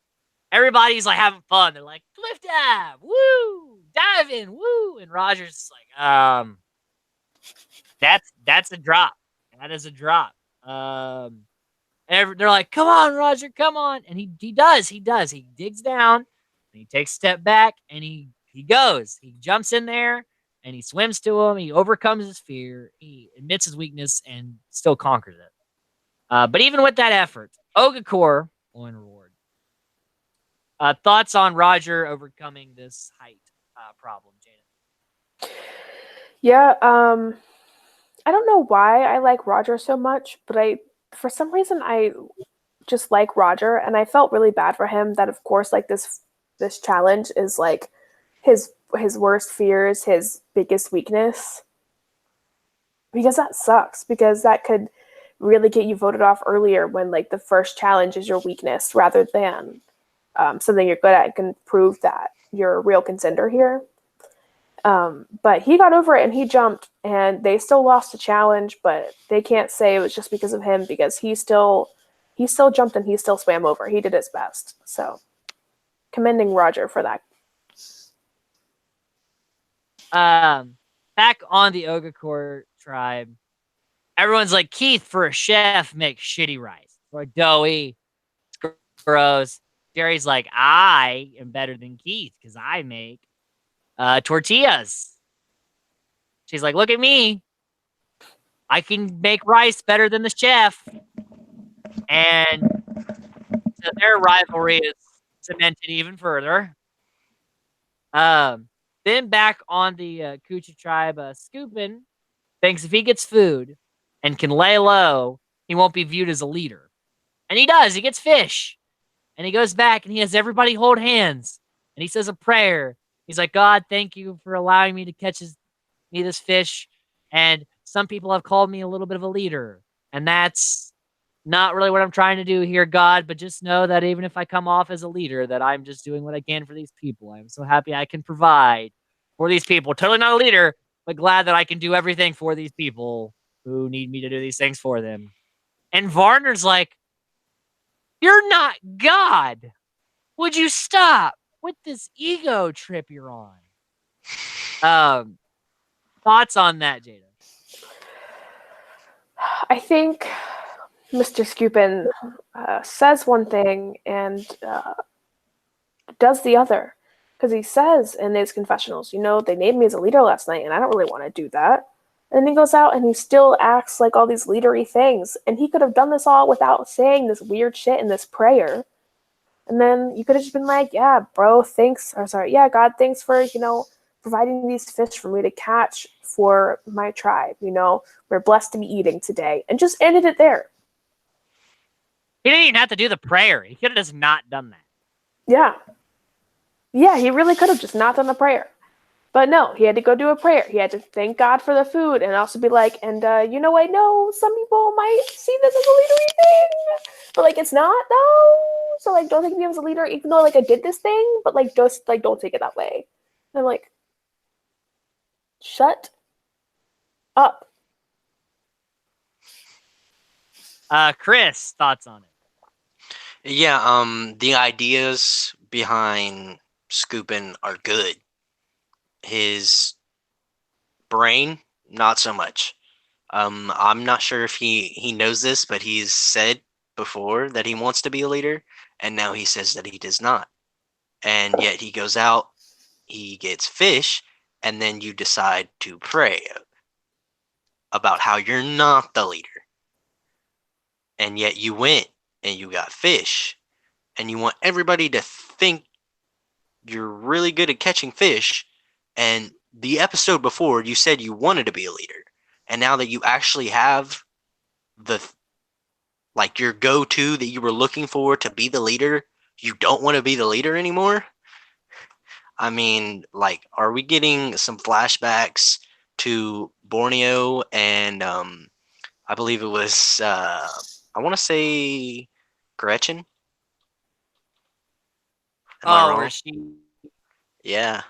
Everybody's like having fun. They're like, cliff dive, woo, dive in, woo. And Roger's like, that's a drop. That is a drop. They're like, come on, Roger, come on. And he does. He digs down and he takes a step back and he goes. He jumps in there and he swims to him. He overcomes his fear. He admits his weakness and still conquers it. But even with that effort, Ogakor will win reward. Thoughts on Roger overcoming this height problem, Jada? Yeah, I don't know why I like Roger so much, but for some reason I just like Roger, and I felt really bad for him that of course like this challenge is like his worst fears, his biggest weakness. Because that sucks, because that could really get you voted off earlier when like the first challenge is your weakness rather than something you're good at and can prove that you're a real contender here. But he got over it and he jumped, and they still lost the challenge, but they can't say it was just because of him because he still jumped and he still swam over. He did his best. So commending Roger for that. Back on the Ogakor tribe, everyone's like, Keith, for a chef, makes shitty rice. Or doughy. It's gross. Jerry's like, I am better than Keith because I make tortillas. She's like, look at me. I can make rice better than the chef. And so their rivalry is cemented even further. Then back on the Coochie tribe, Scoopin thinks if he gets food and can lay low, he won't be viewed as a leader. And he does. He gets fish. And he goes back and he has everybody hold hands. And he says a prayer. He's like, God, thank you for allowing me to catch me this fish. And some people have called me a little bit of a leader. And that's not really what I'm trying to do here, God. But just know that even if I come off as a leader, that I'm just doing what I can for these people. I'm so happy I can provide for these people. Totally not a leader, but glad that I can do everything for these people who need me to do these things for them. And Varner's like, you're not God. Would you stop with this ego trip you're on? Thoughts on that, Jada? I think Mr. Scoopin says one thing and does the other. Because he says in his confessionals, they named me as a leader last night, and I don't really want to do that. And then he goes out and he still acts like all these leadery things. And he could have done this all without saying this weird shit in this prayer. And then you could have just been like, yeah, bro, thanks. Or sorry, yeah, God, thanks for, providing these fish for me to catch for my tribe. We're blessed to be eating today. And just ended it there. He didn't even have to do the prayer. He could have just not done that. Yeah. Yeah, he really could have just not done the prayer. But no, he had to go do a prayer. He had to thank God for the food and also be like, and I know some people might see this as a leadery thing, but it's not though. So don't think of me as a leader, even though I did this thing, but just don't take it that way. And I'm like, shut up. Chris, thoughts on it? Yeah, the ideas behind Scoopin are good. His brain, not so much. I'm not sure if he knows this, but he's said before that he wants to be a leader, and now he says that he does not. And yet he goes out, he gets fish, and then you decide to pray about how you're not the leader. And yet you went and you got fish, and you want everybody to think you're really good at catching fish. And the episode before, you said you wanted to be a leader. And now that you actually have your go-to that you were looking for to be the leader, you don't want to be the leader anymore? I mean, are we getting some flashbacks to Borneo and I believe it was I want to say Gretchen? Am I wrong? Where she... Yeah.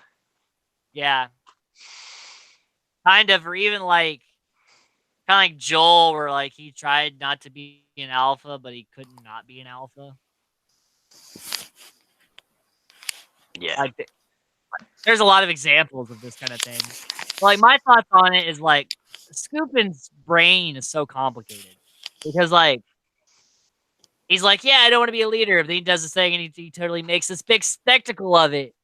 Yeah. Kind of, or even kind of like Joel, where he tried not to be an alpha, but he couldn't not be an alpha. Yeah. There's a lot of examples of this kind of thing. But, my thoughts on it is Scoopin's brain is so complicated because he's like, yeah, I don't want to be a leader. But then he does this thing and he totally makes this big spectacle of it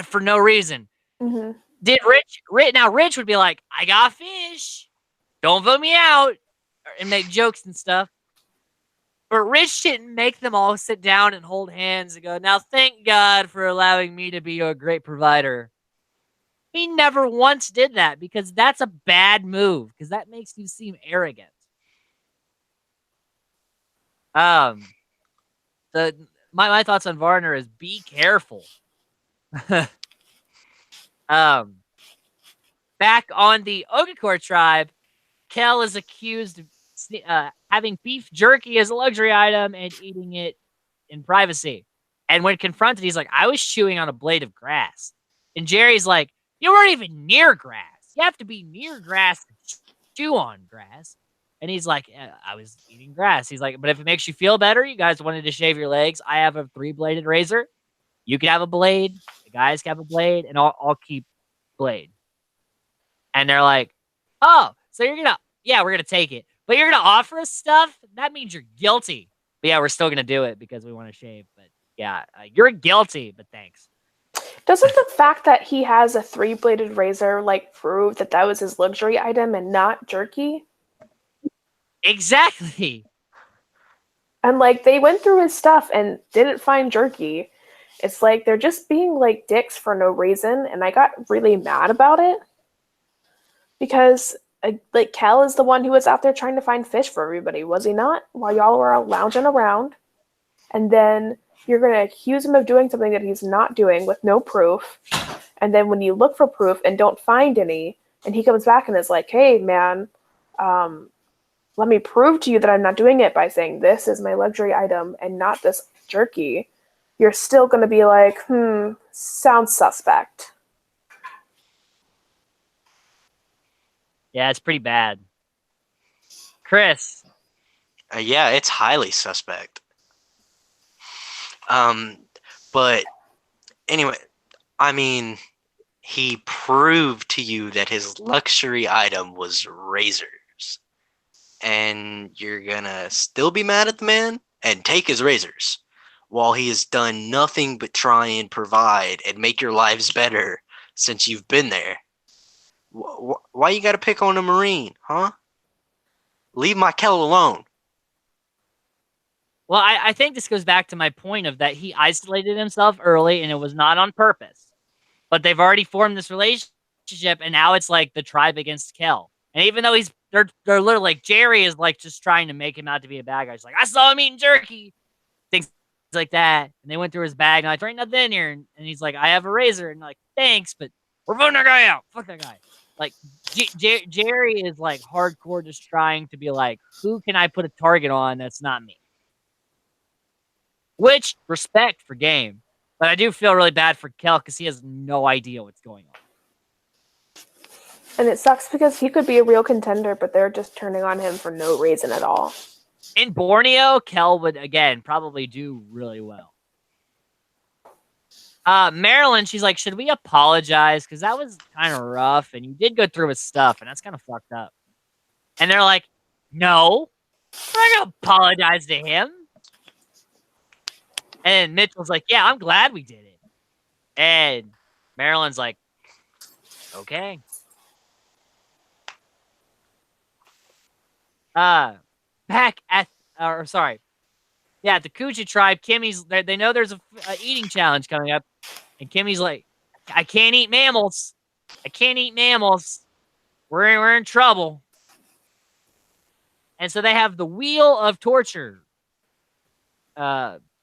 for no reason. Mm-hmm. Did Rich would be like, I got fish. Don't vote me out. And make jokes and stuff. But Rich didn't make them all sit down and hold hands and go, now thank God for allowing me to be your great provider. He never once did that because that's a bad move because that makes you seem arrogant. My thoughts on Varner is be careful. Back on the Ogakor tribe, Kel is accused of having beef jerky as a luxury item and eating it in privacy. And when confronted, he's like, I was chewing on a blade of grass. And Jerry's like, you weren't even near grass. You have to be near grass to chew on grass. And he's like, I was eating grass. He's like, but if it makes you feel better, you guys wanted to shave your legs. I have a 3-bladed razor. You can have a blade. The guys can have a blade. And I'll keep blade. And they're like, oh, so we're going to take it. But you're going to offer us stuff? That means you're guilty. But yeah, we're still going to do it because we want to shave. But yeah, you're guilty, but thanks. Doesn't the fact that he has a 3-bladed razor prove that was his luxury item and not jerky? Exactly. And like they went through his stuff and didn't find jerky. It's like they're just being like dicks for no reason, and I got really mad about it because like Kel is the one who was out there trying to find fish for everybody, was he not? While y'all were lounging around, and then you're gonna accuse him of doing something that he's not doing with no proof, and then when you look for proof and don't find any, and he comes back and is like, "Hey, man, let me prove to you that I'm not doing it by saying this is my luxury item and not this jerky," you're still going to be like, sounds suspect. Yeah, it's pretty bad. Chris. Yeah, it's highly suspect. But anyway, I mean, he proved to you that his luxury item was razors. And you're gonna still be mad at the man and take his razors while he has done nothing but try and provide and make your lives better since you've been there. Why you gotta pick on a Marine, huh? Leave my Kel alone. Well, I think this goes back to my point of that he isolated himself early and it was not on purpose. But they've already formed this relationship and now it's like the tribe against Kel. And even though they're literally like Jerry is like just trying to make him out to be a bad guy. He's like, I saw him eating jerky. Things like that. And they went through his bag and like, there ain't nothing in here. And he's like, I have a razor. And like, thanks, but we're voting that guy out. Fuck that guy. Like Jerry is like hardcore just trying to be like, who can I put a target on that's not me? Which, respect for game. But I do feel really bad for Kel because he has no idea what's going on. And it sucks because he could be a real contender, but they're just turning on him for no reason at all. In Borneo, Kel would, again, probably do really well. Marilyn, she's like, should we apologize? Because that was kind of rough, and you did go through his stuff, and that's kind of fucked up. And they're like, no, we're not going to apologize to him. And Mitchell's like, yeah, I'm glad we did it. And Marilyn's like, okay. Back at, at the Kuja tribe, Kimmy's, they know there's a eating challenge coming up. And Kimmy's like, I can't eat mammals. I can't eat mammals. We're in trouble. And so they have the wheel of torture.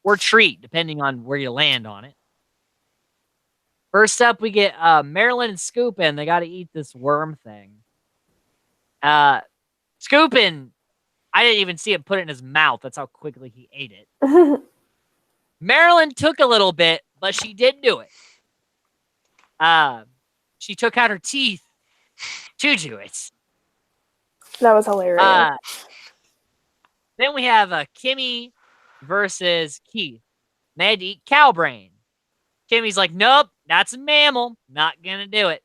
Or treat, depending on where you land on it. First up, we get Marilyn and Scoopin. They got to eat this worm thing. Scoopin, I didn't even see him put it in his mouth. That's how quickly he ate it. Marilyn took a little bit, but she did do it. She took out her teeth to do it. That was hilarious. Then we have Kimmy versus Keith. They had to eat cow brain. Kimmy's like, nope, that's a mammal. Not gonna do it.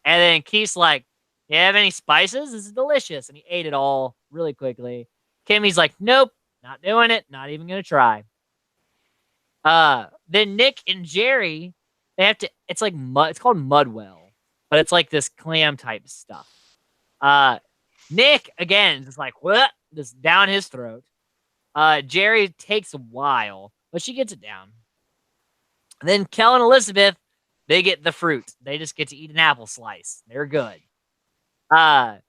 And then Keith's like, you have any spices? This is delicious. And he ate it all really quickly. Kimmy's like, nope, not doing it. Not even gonna try. Then Nick and Jerry, they have to, it's like mud, it's called Mudwell, but it's like this clam type stuff. Nick, again, is like, what? Just down his throat. Jerry takes a while, but she gets it down. And then Kel and Elizabeth, they get the fruit. They just get to eat an apple slice. They're good. Then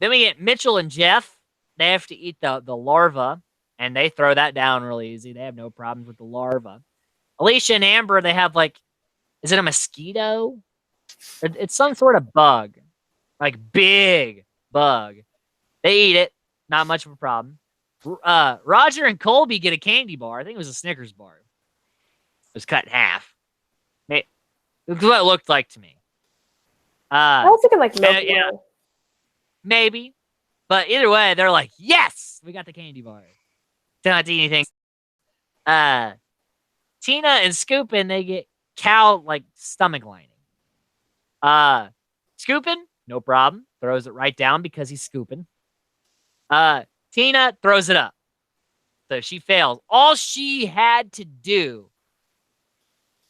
we get Mitchell and Jeff. They have to eat the larva, and they throw that down really easy. They have no problems with the larva. Alicia and Amber, they have like, is it a mosquito? It's some sort of bug. Like big bug. They eat it. Not much of a problem. Roger and Colby get a candy bar. I think it was a Snickers bar. It was cut in half. It was what it looked like to me. I was thinking like milk. Yeah, maybe. But either way, they're like, yes, we got the candy bar. Don't have to eat anything. Tina and Scoopin, they get cow like stomach lining. Scoopin, no problem. Throws it right down because he's scooping. Tina throws it up. So she fails. All she had to do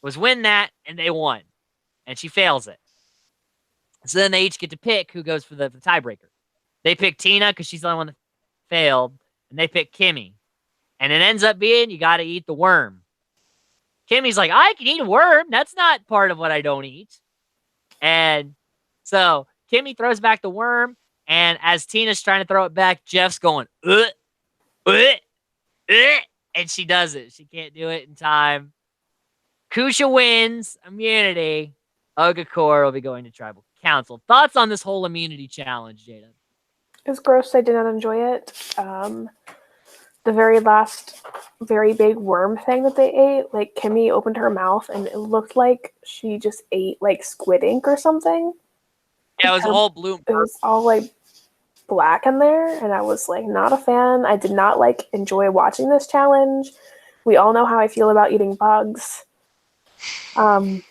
was win that, and they won. And she fails it. So then they each get to pick who goes for the tiebreaker. They pick Tina because she's the only one that failed. and they pick Kimmy. And it ends up being you got to eat the worm. Kimmy's like, I can eat a worm. That's not part of what I don't eat. And so Kimmy throws back the worm. And as Tina's trying to throw it back, Jeff's going, uh, uh, and she does it. She can't do it in time. Kusha wins immunity. Ogakor will be going to tribal council. Thoughts on this whole immunity challenge, Jada? It was gross. I did not enjoy it. The very last, very big worm thing that they ate, like Kimmy opened her mouth and it looked like she just ate like squid ink or something. Yeah, it was all blue. It was all like black in there, and I was like not a fan. I did not like enjoy watching this challenge. We all know how I feel about eating bugs. The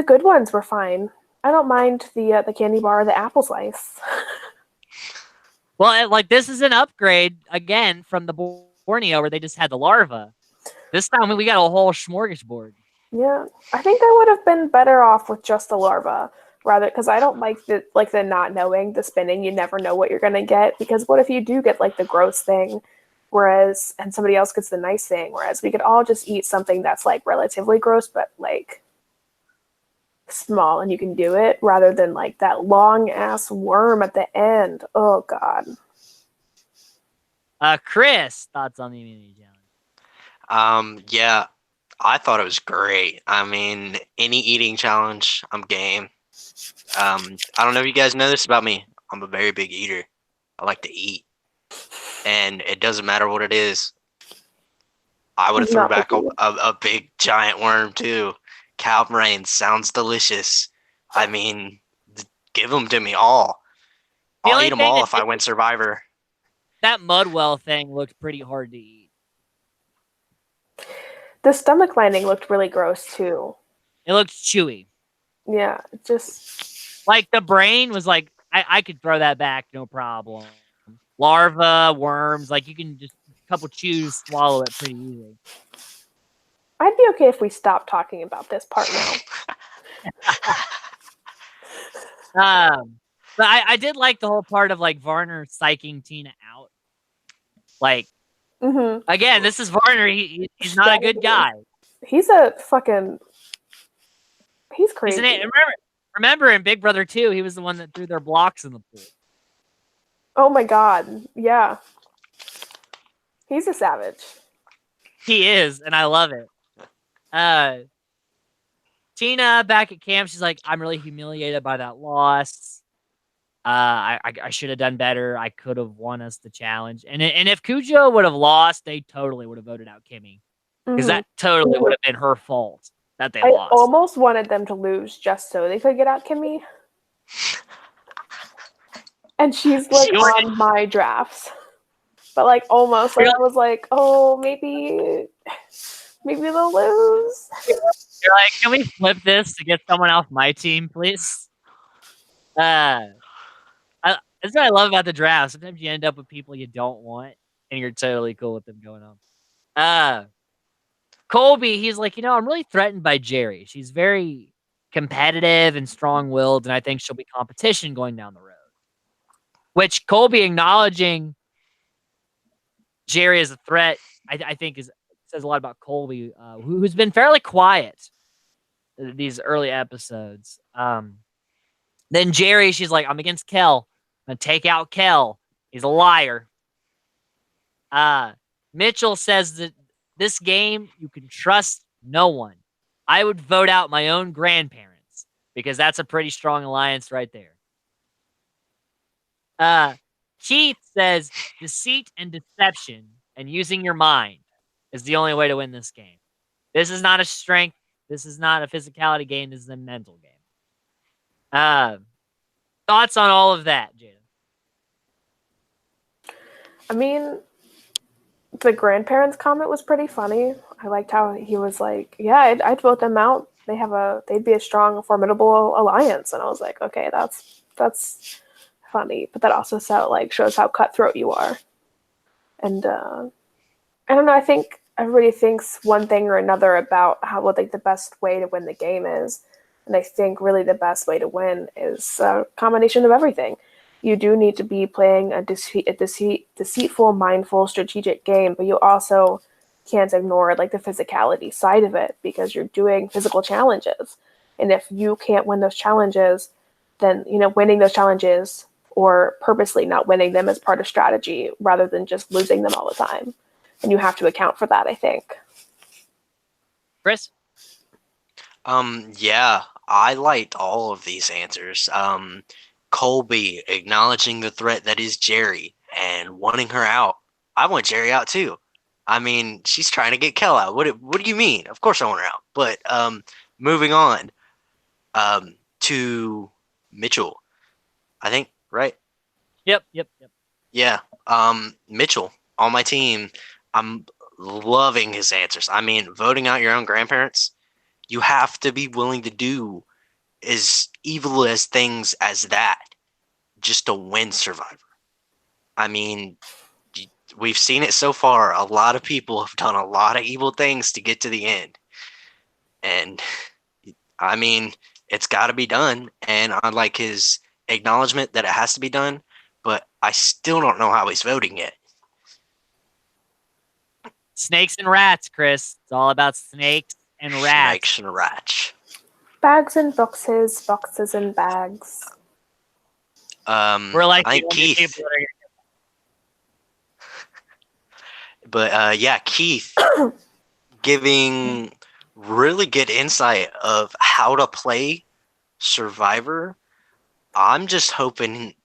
good ones were fine. I don't mind the candy bar, the apple slice. Well, like this is an upgrade again from the Borneo where they just had the larva. This time we got a whole smorgasbord. Yeah, I think I would have been better off with just the larva rather, because I don't like the not knowing, the spinning. You never know what you're gonna get, because what if you do get like the gross thing, and somebody else gets the nice thing? Whereas we could all just eat something that's like relatively gross but like small, and you can do it, rather than like that long ass worm at the end. Oh god. Chris, thoughts on the immunity challenge? Yeah, I thought it was great. I mean, any eating challenge, I'm game. I don't know if you guys know this about me. I'm a very big eater. I like to eat, and it doesn't matter what it is. I would have thrown back a big giant worm too. Cow brain sounds delicious. I mean, give them to me all. I'll eat them all if I win Survivor. That Mudwell thing looked pretty hard to eat. The stomach lining looked really gross too. It looked chewy. Yeah, just like the brain was like, I could throw that back, no problem. Larva, worms, like you can just a couple chews, swallow it pretty easily. I'd be okay if we stopped talking about this part now. But I did like the whole part of like Varner psyching Tina out. Like, again, this is Varner. He's not a good guy. He's crazy. Remember in Big Brother 2, he was the one that threw their blocks in the pool. Oh my god, yeah. He's a savage. He is, and I love it. Tina back at camp, she's like, I'm really humiliated by that loss. I should have done better. I could have won us the challenge. And if Cujo would have lost, they totally would have voted out Kimmy. Because that totally would have been her fault that they lost. I almost wanted them to lose just so they could get out Kimmy. And she's like on my drafts. But like almost. Like, I was like, oh, maybe they'll lose. You're like, can we flip this to get someone off my team, please? That's what I love about the draft. Sometimes you end up with people you don't want, and you're totally cool with them going on. Colby, he's like, I'm really threatened by Jerry. She's very competitive and strong-willed, and I think she'll be competition going down the road. Which Colby acknowledging Jerry as a threat, I think says a lot about Colby, who's been fairly quiet these early episodes. Then Jerry, she's like, I'm against Kel. I'm going to take out Kel. He's a liar. Mitchell says that this game, you can trust no one. I would vote out my own grandparents because that's a pretty strong alliance right there. Keith says deceit and deception and using your mind is the only way to win this game. This is not a strength. This is not a physicality game. This is a mental game. Thoughts on all of that, Jada? I mean, the grandparents comment was pretty funny. I liked how he was like, yeah, I'd vote them out. They'd be a strong, formidable alliance. And I was like, okay, that's funny. But that also shows how cutthroat you are. And I don't know, I think everybody thinks one thing or another about what the best way to win the game is. And I think really the best way to win is a combination of everything. you do need to be playing a deceitful, mindful, strategic game, but you also can't ignore like the physicality side of it because you're doing physical challenges. And if you can't win those challenges, then winning those challenges or purposely not winning them is part of strategy rather than just losing them all the time. And you have to account for that, I think. Chris? Yeah, I liked all of these answers. Colby acknowledging the threat that is Jerry and wanting her out. I want Jerry out too. I mean, she's trying to get Kel out. What do you mean? Of course I want her out. But moving on to Mitchell. I think, right? Yep. Yeah. Mitchell on my team. I'm loving his answers. I mean, voting out your own grandparents, you have to be willing to do as evil as things as that just to win Survivor. I mean, we've seen it so far. A lot of people have done a lot of evil things to get to the end. And I mean, it's got to be done. And I like his acknowledgement that it has to be done, but I still don't know how he's voting yet. Snakes and rats, Chris. It's all about snakes and rats. Snakes and rats. Bags and boxes, boxes and bags. We're like I the think only Keith. people that But yeah, Keith giving really good insight of how to play Survivor. I'm just hoping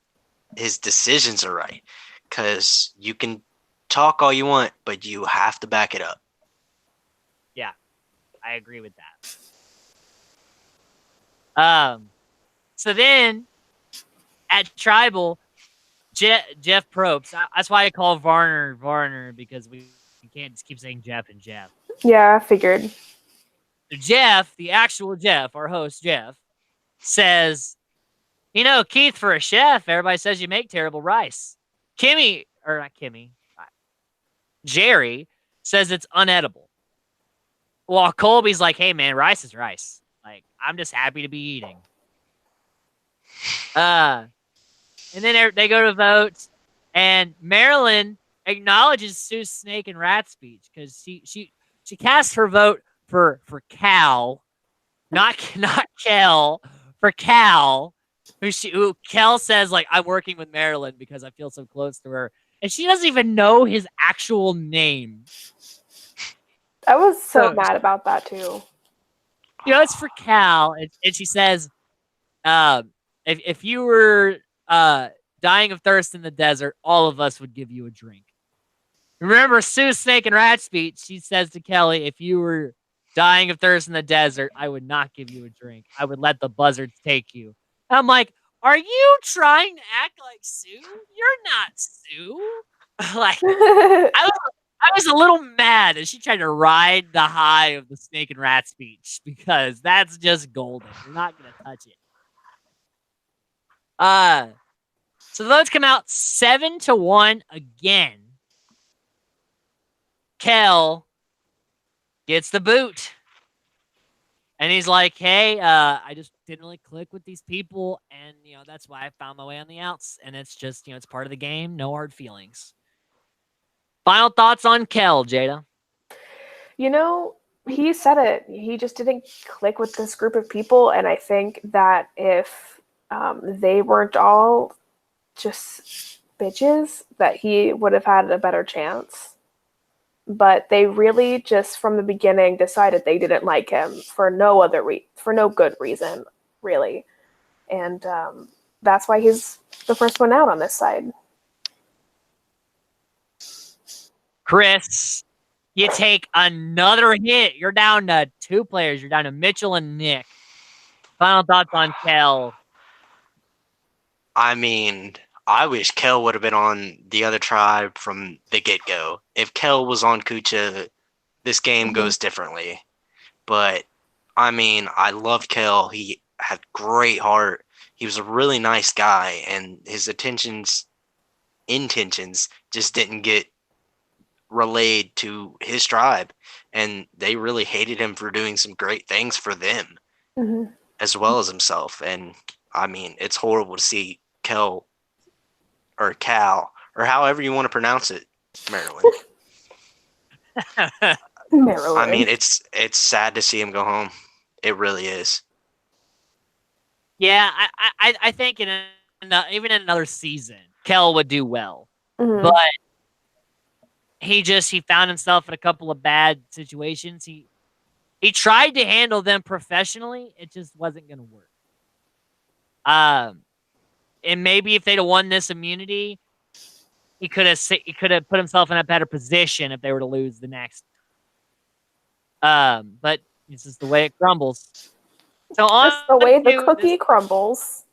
his decisions are right, because you can talk all you want, but you have to back it up. Yeah, I agree with that. So then at Tribal, Jeff Probst. That's why I call Varner because we can't just keep saying Jeff and Jeff. Yeah, I figured. So Jeff, the actual Jeff, our host Jeff, says, Keith, for a chef, everybody says you make terrible rice. Jerry says it's unedible. While Colby's like, hey man, rice is rice. Like, I'm just happy to be eating. And then they go to vote, and Marilyn acknowledges Sue's snake and rat speech because she casts her vote for Cal, not Kel, for Cal, who Kel says, like, I'm working with Marilyn because I feel so close to her, and she doesn't even know his actual name. I was so mad about that too. It's for Cal, and she says, if you were dying of thirst in the desert, all of us would give you a drink. Remember Sue's snake and rat speech? She says to Kelly, if you were dying of thirst in the desert, I would not give you a drink. I would let the buzzards take you. And I'm like, are you trying to act like Sue? You're not Sue. Like, I was a little mad that she tried to ride the high of the snake and rat speech because that's just golden. You're not going to touch it. So the votes come out 7-1 again. Kel gets the boot. And he's like, hey, I just didn't really click with these people. And, that's why I found my way on the outs. And it's just, it's part of the game. No hard feelings. Final thoughts on Kel, Jada? He said it. He just didn't click with this group of people. And I think that if they weren't all just bitches, that he would have had a better chance. But they really just from the beginning decided they didn't like him for no good reason, really. And that's why he's the first one out on this side. Chris, you take another hit. You're down to 2 players. You're down to Mitchell and Nick. Final thoughts on Kel? I mean, I wish Kel would have been on the other tribe from the get-go. If Kel was on Kucha, this game goes differently. But, I mean, I loved Kel. He had great heart. He was a really nice guy, and his intentions just didn't get relayed to his tribe. And they really hated him for doing some great things for them, as well as himself. And, I mean, it's horrible to see Kel or Cal or however you want to pronounce it, Maryland. Maryland. I mean, it's sad to see him go home. It really is. Yeah, I think even in another season, Kel would do well, Mhm. but he found himself in a couple of bad situations. He tried to handle them professionally. It just wasn't going to work. And maybe if they'd have won this immunity, he could have put himself in a better position if they were to lose the next. But it's just the way it crumbles. So on Just the way the to cookie crumbles.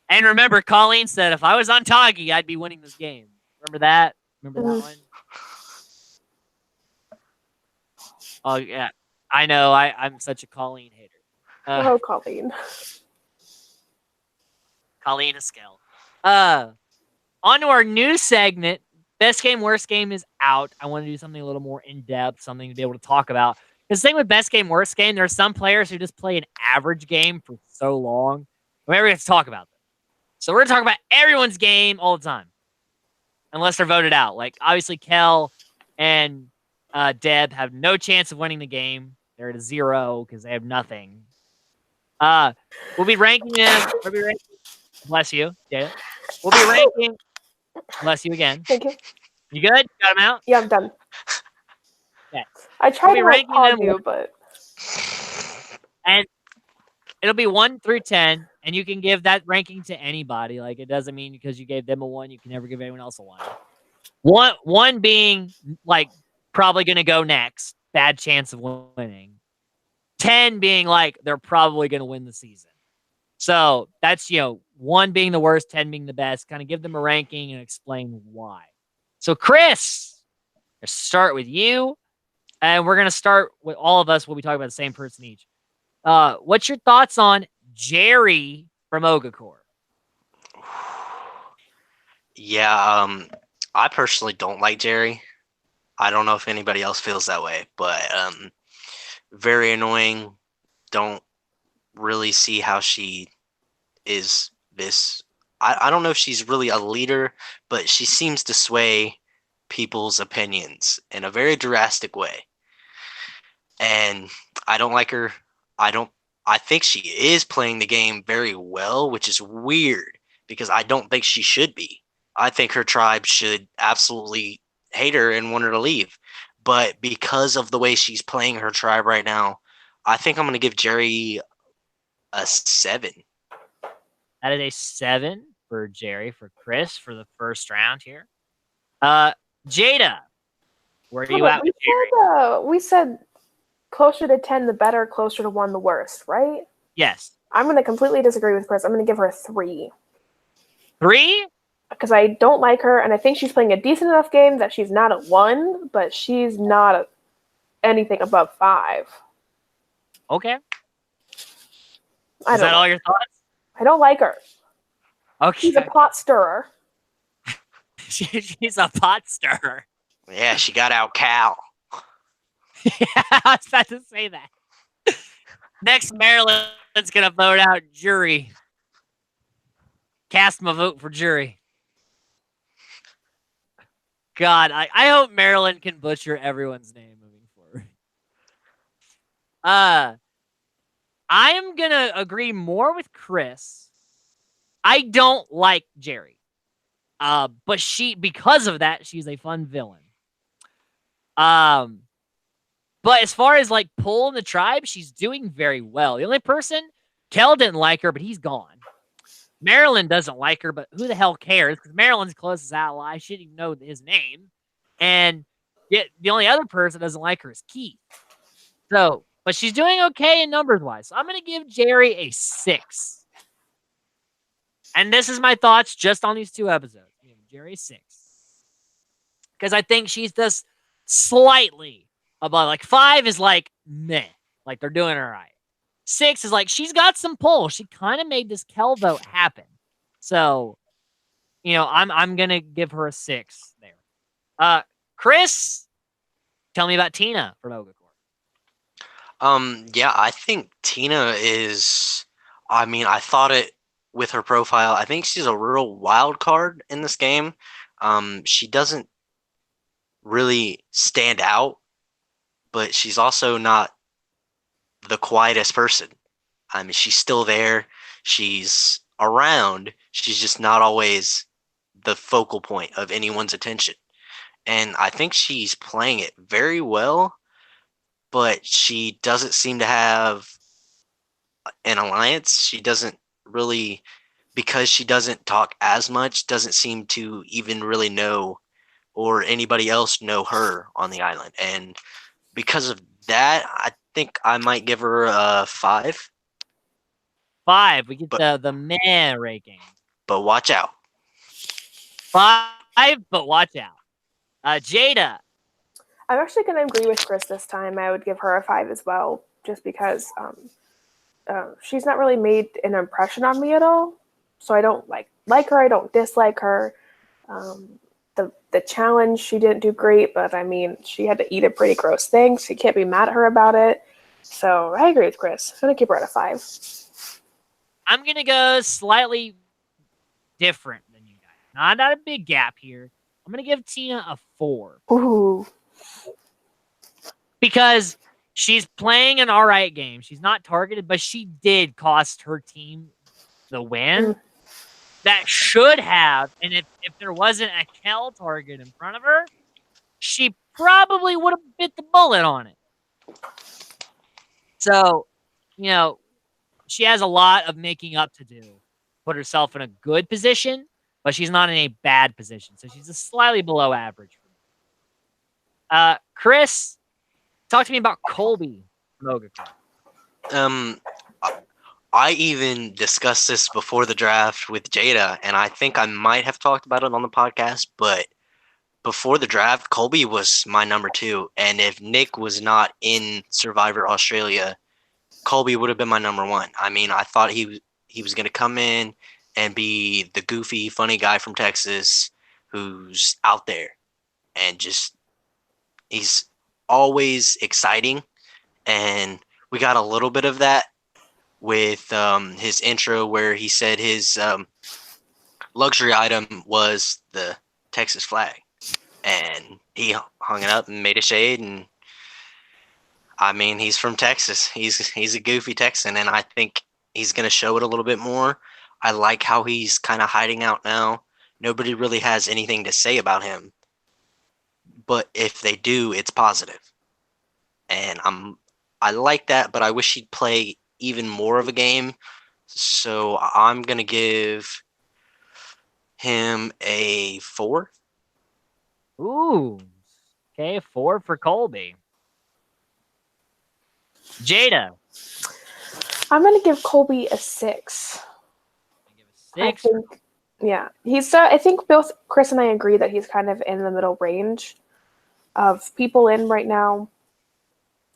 And remember, Colleen said, if I was on Toggy, I'd be winning this game. Remember that? Remember that one? Oh, yeah. I know. I'm such a Colleen hater. Oh, Colleen. Colleen Eskel. On to our new segment. Best game, worst game is out. I want to do something a little more in-depth, something to be able to talk about. Because the thing with best game, worst game, there are some players who just play an average game for so long. We never get to talk about them. So we're going to talk about everyone's game all the time. Unless they're voted out. Like, obviously, Kel and Deb have no chance of winning the game. They're at a 0 because they have nothing. We'll be ranking them. Bless you, Jada. We'll be ranking. Bless you again. Thank you. You good? Got them out? Yeah, I'm done. Okay. I tried to ranking pause them, you, but... And it'll be 1 through 10, and you can give that ranking to anybody. Like, it doesn't mean because you gave them a 1, you can never give anyone else a 1. One being, like, probably going to go next. Bad chance of winning. 10 being, like, they're probably going to win the season. So that's, 1 being the worst, 10 being the best. Kind of give them a ranking and explain why. So, Chris, let's start with you. And we're going to start with all of us. We'll be talking about the same person each. What's your thoughts on Jerry from Ogacore? Yeah, I personally don't like Jerry. I don't know if anybody else feels that way, but very annoying. Don't really see how she is this. I don't know if she's really a leader, but she seems to sway people's opinions in a very drastic way. And I don't like her. I think she is playing the game very well, which is weird because I don't think she should be. I think her tribe should absolutely hate her and want her to leave. But because of the way she's playing her tribe right now, I think I'm going to give Jerry a 7. That is a 7 for Jerry, for Chris, for the first round here. Jada, where are you at with Jerry? We said closer to 10 the better, closer to 1 the worst, right? Yes. I'm going to completely disagree with Chris. I'm going to give her a 3. 3? Because I don't like her, and I think she's playing a decent enough game that she's not a 1, but she's not anything above 5. Okay. Is that all your thoughts? I don't like her. Okay. She's a pot stirrer. She's a pot stirrer. Yeah, she got out Cal. Yeah, I was about to say that. Next, Maryland's going to vote out Jury. Cast my vote for Jury. God, I hope Maryland can butcher everyone's name moving forward. I am going to agree more with Chris. I don't like Jerry. But because of that, she's a fun villain. But as far as like pulling the tribe, she's doing very well. The only person, Kel didn't like her, but he's gone. Maryland doesn't like her, but who the hell cares? Because Maryland's closest ally. She didn't even know his name. And yet the only other person that doesn't like her is Keith. So, but she's doing okay in numbers wise. So I'm going to give Jerry a 6. And this is my thoughts just on these 2 episodes. Jerry 6. Because I think she's just slightly above. Like 5 is like meh. Like they're doing all right. 6 is like she's got some pull. She kind of made this Kel vote happen. So, I'm gonna give her a 6 there. Chris, tell me about Tina from Ogacore. Yeah, I think Tina is. I mean, I thought it with her profile. I think she's a real wild card in this game. She doesn't really stand out, but she's also not the quietest person. I mean, she's still there. She's around. She's just not always the focal point of anyone's attention. And I think she's playing it very well, but she doesn't seem to have an alliance. She doesn't really, because she doesn't talk as much, doesn't seem to even really know or anybody else know her on the island. And because of that, I think I might give her a 5. 5. We get But the meh ranking. but watch out. 5, but watch out. Jada. I'm actually going to agree with Chris this time. I would give her a 5 as well, just because she's not really made an impression on me at all. So I don't like her. I don't dislike her. The challenge, she didn't do great, but I mean, she had to eat a pretty gross thing, so you can't be mad at her about it. So I agree with Chris. I'm going to keep her at a 5. I'm going to go slightly different than you guys. Not a big gap here. I'm going to give Tina a 4. Ooh. Because she's playing an all right game. She's not targeted, but she did cost her team the win. That should have, and if there wasn't a Kel target in front of her, she probably would have bit the bullet on it. So, she has a lot of making up to do. Put herself in a good position, but she's not in a bad position. So she's a slightly below average for me. Chris, talk to me about Colby from Ogre. I even discussed this before the draft with Jada, and I think I might have talked about it on the podcast, but before the draft, Colby was my number 2, and if Nick was not in Survivor Australia, Colby would have been my number 1. I mean, I thought he was going to come in and be the goofy, funny guy from Texas who's out there, and just he's always exciting, and we got a little bit of that with his intro where he said his luxury item was the Texas flag, and he hung it up and made a shade. And I mean, he's from Texas. He's a goofy Texan, and I think he's going to show it a little bit more. I like how he's kind of hiding out now. Nobody really has anything to say about him, but if they do, it's positive, and I like that. But I wish he'd play even more of a game. So I'm going to give him a 4. Ooh. Okay, 4 for Colby. Jada. I'm going to give Colby a 6. Give a 6. I think, yeah. I think both Chris and I agree that he's kind of in the middle range of people in right now,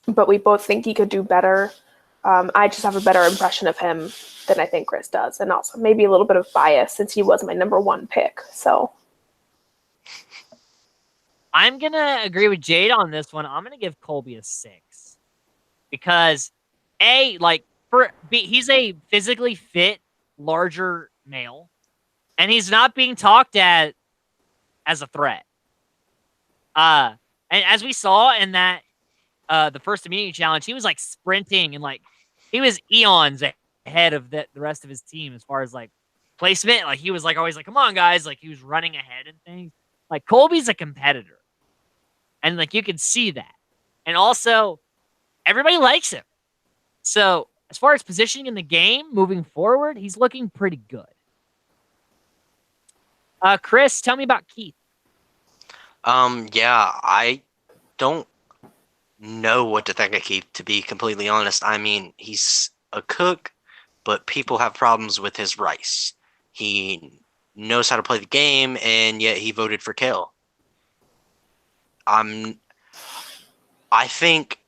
but we both think he could do better. I just have a better impression of him than I think Chris does, and also maybe a little bit of bias since he was my number 1 pick. So I'm going to agree with Jada on this one. I'm going to give Colby a 6. Because, he's a physically fit, larger male, and he's not being talked at as a threat. And as we saw in that, the first immunity challenge, he was like sprinting and he was eons ahead of the rest of his team as far as placement. He was always come on guys, he was running ahead and things. Colby's a competitor, and you can see that, and also everybody likes him. So as far as positioning in the game moving forward, he's looking pretty good. Chris, tell me about Keith. Yeah, I don't know what to think of Keith, to be completely honest. I mean, he's a cook, but people have problems with his rice. He knows how to play the game, and yet he voted for Kale. I think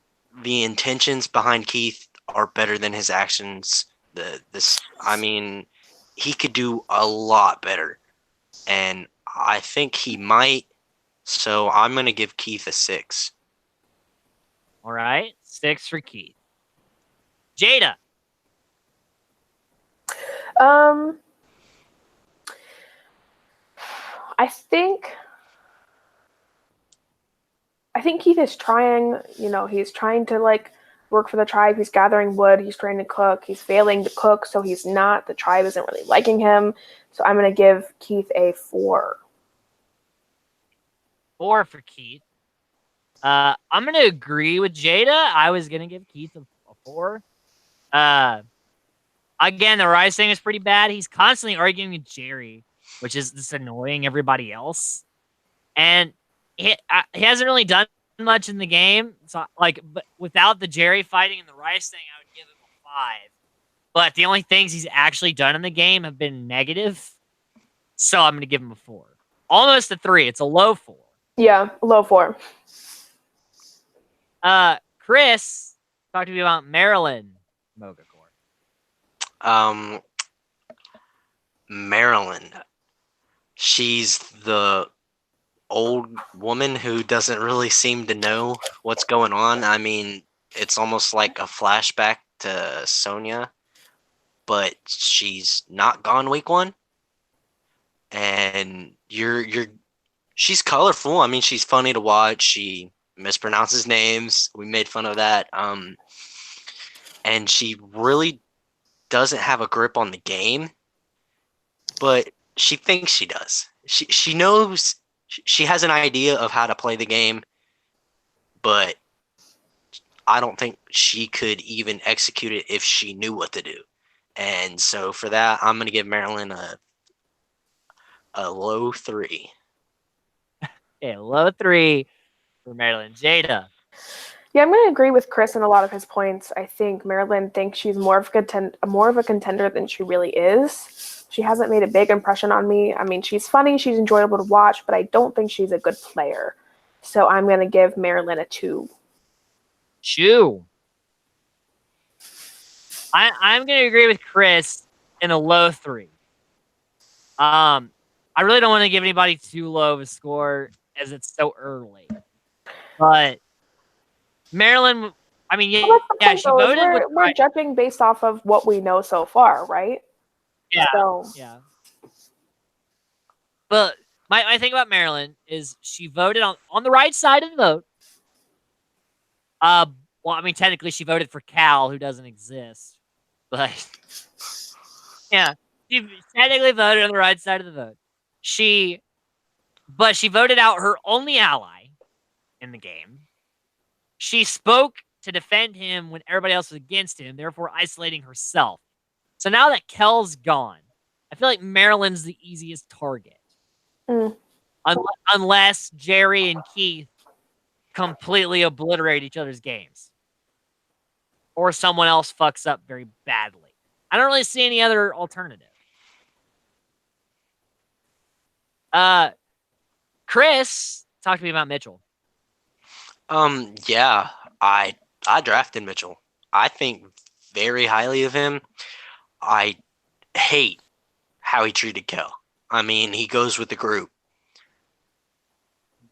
the intentions behind Keith are better than his actions. He could do a lot better, and I think he might. So I'm going to give Keith a 6. All right, 6 for Keith. Jada. Um, I think Keith is trying. He's trying to like work for the tribe. He's gathering wood. He's trying to cook. He's failing to cook, so he's not. The tribe isn't really liking him. So I'm gonna give Keith a 4. 4 for Keith. I'm gonna agree with Jada. I was gonna give Keith a 4. Again, the rice thing is pretty bad. He's constantly arguing with Jerry, which is just annoying everybody else. And he hasn't really done much in the game. So, but without the Jerry fighting and the rice thing, I would give him a 5. But the only things he's actually done in the game have been negative. So I'm going to give him a 4. Almost a 3. It's a low 4. Yeah, low 4. Chris, talk to me about Marilyn Mogacore. Marilyn. She's the old woman who doesn't really seem to know what's going on. I mean, it's almost like a flashback to Sonia, but she's not gone week 1. And she's colorful. I mean, she's funny to watch. She mispronounces names. We made fun of that. And she really doesn't have a grip on the game, but she thinks she does. She knows, she has an idea of how to play the game, but I don't think she could even execute it if she knew what to do. And so for that, I'm going to give Marilyn a low 3. Okay, low 3 for Marilyn. Jada. Yeah, I'm going to agree with Chris on a lot of his points. I think Marilyn thinks she's more of a contender than she really is. She hasn't made a big impression on me. I mean, she's funny, she's enjoyable to watch, but I don't think she's a good player. So I'm going to give Marilyn a 2. I'm going to agree with Chris in a low 3. I really don't want to give anybody too low of a score as it's so early. But Marilyn, I mean, Well, yeah, she voted. We're judging based off of what we know so far, right? Yeah, So. yeah. But my thing about Marilyn is she voted on the right side of the vote. Well, I mean, technically she voted for Cal, who doesn't exist. But yeah, she technically voted on the right side of the vote. But she voted out her only ally in the game. She spoke to defend him when everybody else was against him, therefore isolating herself. So now that Kel's gone, I feel like Marilyn's the easiest target. Unless Jerry and Keith completely obliterate each other's games. Or someone else fucks up very badly. I don't really see any other alternative. Chris, talk to me about Mitchell. Yeah, I drafted Mitchell. I think very highly of him. I hate how he treated Kel. I mean, he goes with the group,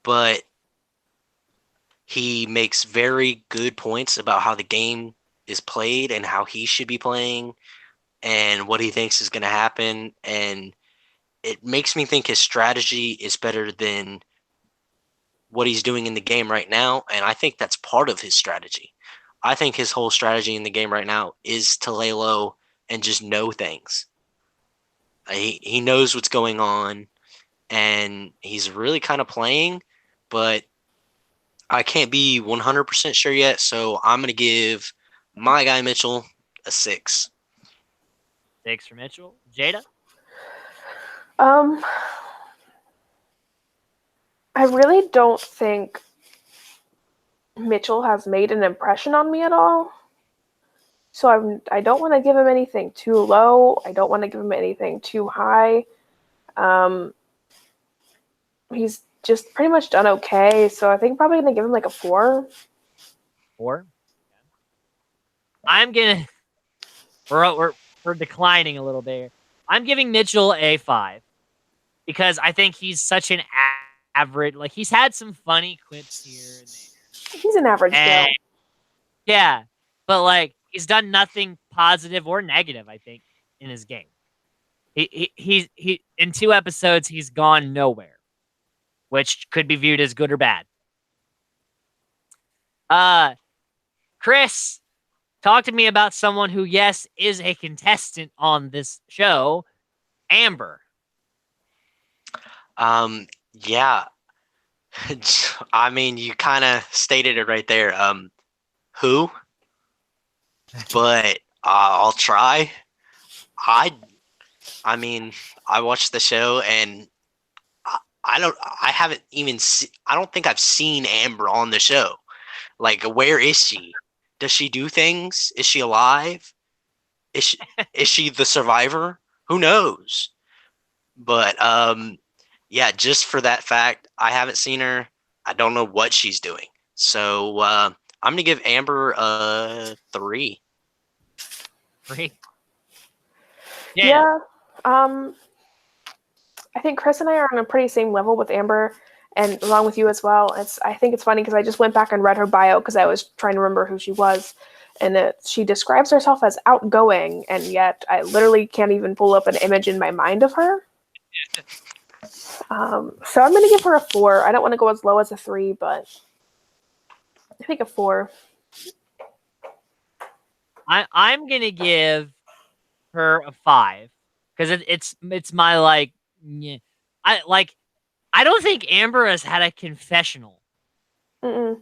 but he makes very good points about how the game is played and how he should be playing and what he thinks is going to happen. And it makes me think his strategy is better than what he's doing in the game right now. And I think that's part of his strategy. I think his whole strategy in the game right now is to lay low and just know things. He knows what's going on, and he's really kind of playing, but I can't be 100% sure yet, so I'm going to give my guy Mitchell a 6. 6 for Mitchell. Jada? I really don't think Mitchell has made an impression on me at all. So I don't want to give him anything too low. I don't want to give him anything too high. He's just pretty much done okay. So I think I'm probably going to give him like a 4. 4? I'm going to... We're declining a little bit. I'm giving Mitchell a 5. Because I think he's such an average... Like, he's had some funny quips here and there. He's an average guy. Yeah. But, like, he's done nothing positive or negative, I think, in his game. He in 2 episodes he's gone nowhere, which could be viewed as good or bad. Chris, talk to me about someone who, yes, is a contestant on this show, Amber. Yeah. I mean, you kind of stated it right there. Who? But I'll try. I I mean, I watched the show and I haven't even I don't think I've seen Amber on the show. Like, where is she? Does she do things? Is she alive? Is she is she the survivor? Who knows? But yeah, just for that fact, I haven't seen her. I don't know what she's doing. So I'm gonna give Amber a 3. Free. Yeah. I think Chris and I are on a pretty same level with Amber, and along with you as well. I think it's funny because I just went back and read her bio because I was trying to remember who she was, and she describes herself as outgoing, and yet I literally can't even pull up an image in my mind of her. So I'm going to give her a 4. I don't want to go as low as a 3, but I think a 4. I'm gonna give her a 5 because it's my like. Yeah, I don't think Amber has had a confessional. Mm-mm.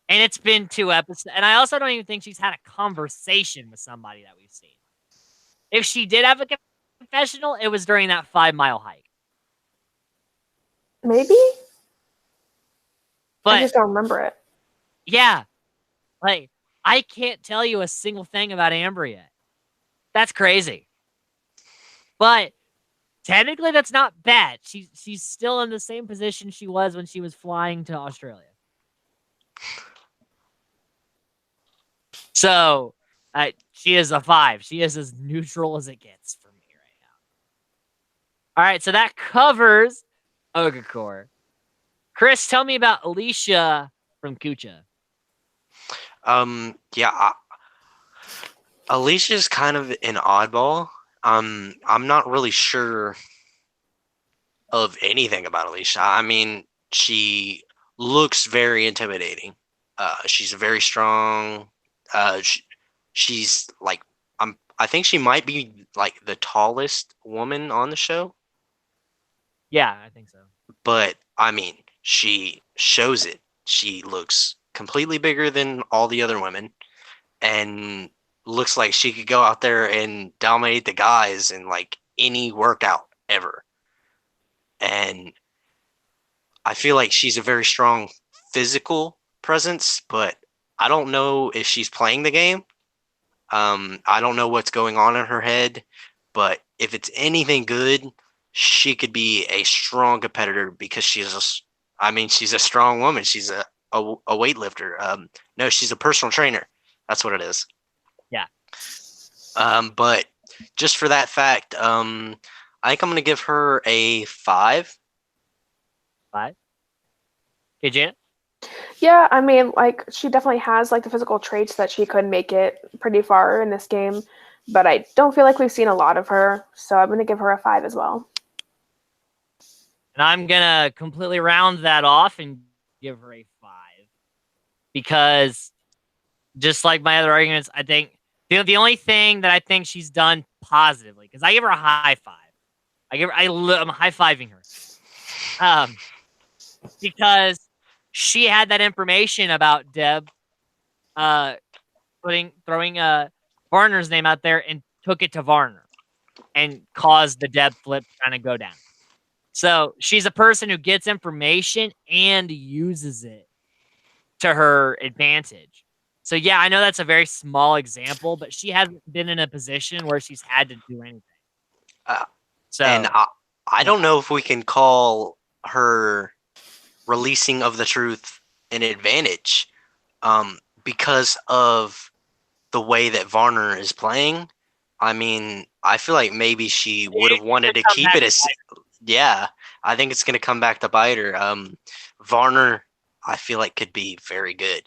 And it's been 2 episodes. And I also don't even think she's had a conversation with somebody that we've seen. If she did have a confessional, it was during that 5-mile hike. Maybe? But I just don't remember it. yeah, like I can't tell you a single thing about Amber yet. That's crazy. But technically, that's not bad. She's still in the same position she was when she was flying to Australia. So she is a 5. She is as neutral as it gets for me right now. All right, so that covers Ogre. Chris, tell me about Alicia from Kucha. Yeah, Alicia's kind of an oddball. I'm not really sure of anything about Alicia. I mean, she looks very intimidating. She's very strong. She's like I think she might be like the tallest woman on the show. Yeah, I think so. But I mean, she shows it. She looks completely bigger than all the other women, and looks like she could go out there and dominate the guys in like any workout ever. And I feel like she's a very strong physical presence, but I don't know if she's playing the game. I don't know what's going on in her head, but if it's anything good, she could be a strong competitor because she's a strong woman. She's a weightlifter. No, she's a personal trainer. That's what it is. Yeah. But just for that fact, I think I'm gonna give her a 5. 5. Okay, Janet? Yeah, I mean, like, she definitely has, like, the physical traits that she could make it pretty far in this game, but I don't feel like we've seen a lot of her, so I'm going to give her a 5 as well. And I'm going to completely round that off and give her a 5. Because just like my other arguments, I think the only thing that I think she's done positively, because I give her a high 5. I'm high-fiving her. Because she had that information about Deb throwing Varner's name out there and took it to Varner and caused the Deb flip to kind of go down. So she's a person who gets information and uses it to her advantage. So yeah, I know that's a very small example, but she hasn't been in a position where she's had to do anything. And I don't know if we can call her releasing of the truth an advantage, because of the way that Varner is playing. I mean, I feel like maybe she would have wanted to keep it as. Yeah, I think it's going to come back to bite her. Varner, I feel like could be very good,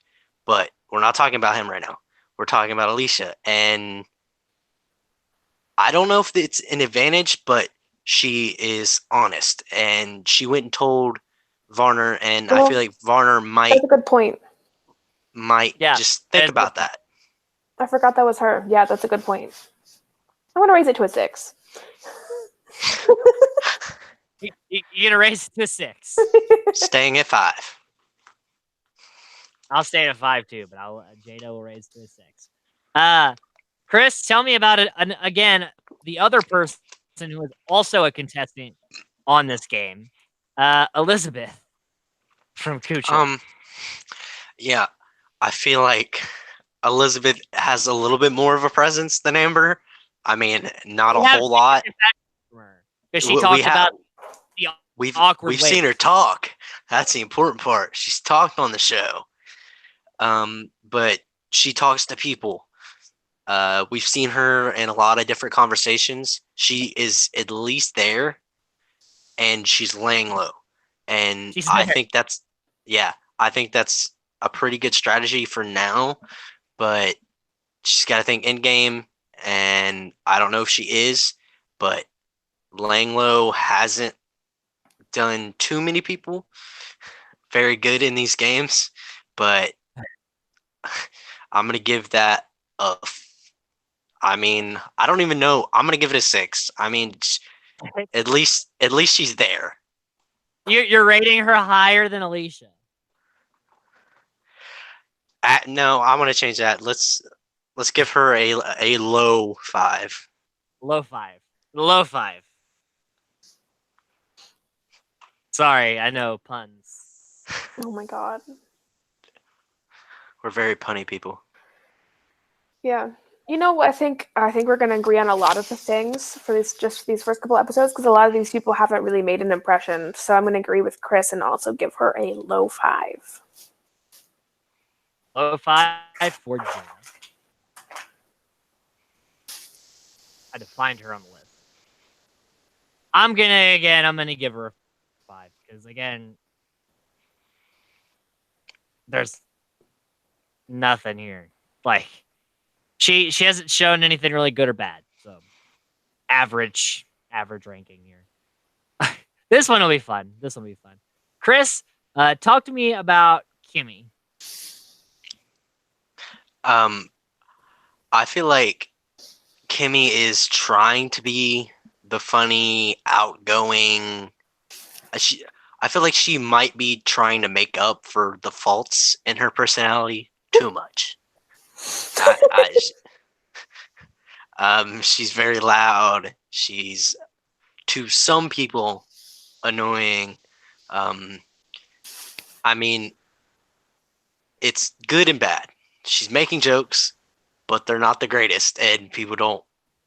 but we're not talking about him right now. We're talking about Alicia, and I don't know if it's an advantage, but she is honest, and she went and told Varner, and I feel Well, like Varner that's a good point. might Yeah, just that think is a good about point. that. I forgot that was her. Yeah, that's a good point. I'm gonna raise it to a 6. You're gonna raise it to a 6. Staying at 5. I'll stay at a 5 too, but Jada will raise to a 6. Chris, tell me about it. And again, the other person who is also a contestant on this game, Elizabeth from Kucha. Yeah, I feel like Elizabeth has a little bit more of a presence than Amber. I mean, not a We have whole lot. because she We talked have about the awkward we've wait. seen her talk. That's the important part. She's talked on the show. But she talks to people. We've seen her in a lot of different conversations. She is at least there, and she's laying low. And She's I there. think I think that's a pretty good strategy for now. But she's got to think in game, and I don't know if she is, but laying low hasn't done too many people very good in these games. But I'm gonna give that a. I mean, I don't even know. I'm gonna give it a 6. I mean, at least she's there. You're rating her higher than Alicia. No, I'm gonna change that. Let's give her a low 5. Low 5. Low 5. Sorry, I know puns. Oh my god. We're very punny people. Yeah. You know, I think we're gonna agree on a lot of the things for these first couple episodes because a lot of these people haven't really made an impression. So I'm gonna agree with Chris and also give her a low 5. Low 5 for Jada. I had to find her on the list. I'm gonna give her a 5 because again, there's nothing here. Like she hasn't shown anything really good or bad. So average ranking here. This one will be fun. Chris, talk to me about Kimmy. I feel like Kimmy is trying to be the funny, outgoing. I feel like she might be trying to make up for the faults in her personality too much. She's very loud. She's, to some people, annoying. I mean, it's good and bad. She's making jokes, but they're not the greatest, and people don't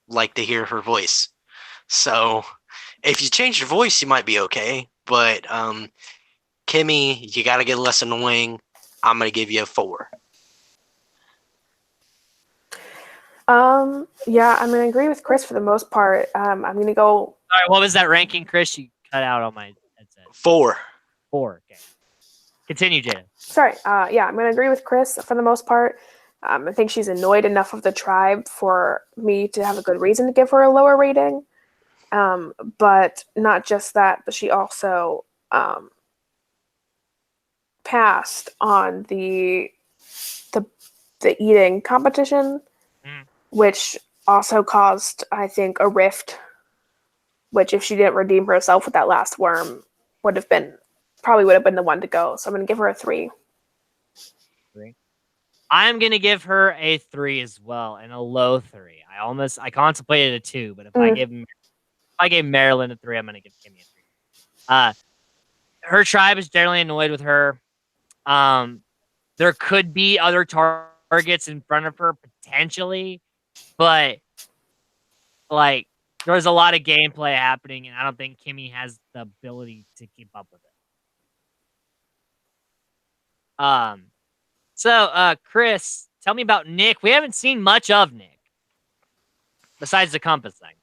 like to hear her voice. So, if you change your voice, you might be okay. But Kimmy, you got to get less annoying. I'm gonna give you a 4. Yeah, I'm gonna agree with Chris for the most part. I'm gonna go. Sorry, what was that ranking, Chris? You cut out on my headset. 4. 4. Okay. Continue, Jada. Sorry. Yeah, I'm gonna agree with Chris for the most part. I think she's annoyed enough of the tribe for me to have a good reason to give her a lower rating. But not just that, but she also passed on the eating competition, which also caused, I think, a rift. Which, if she didn't redeem herself with that last worm, would have been the one to go. So I'm going to give her a 3. 3. I'm gonna give her a 3 as well, and a low 3. I contemplated a 2, but if I gave Marilyn a 3, I'm gonna give Kimmy a 3. Her tribe is generally annoyed with her. There could be other targets in front of her potentially, but like there's a lot of gameplay happening, and I don't think Kimmy has the ability to keep up with it. So Chris, tell me about Nick. We haven't seen much of Nick besides the compass thing.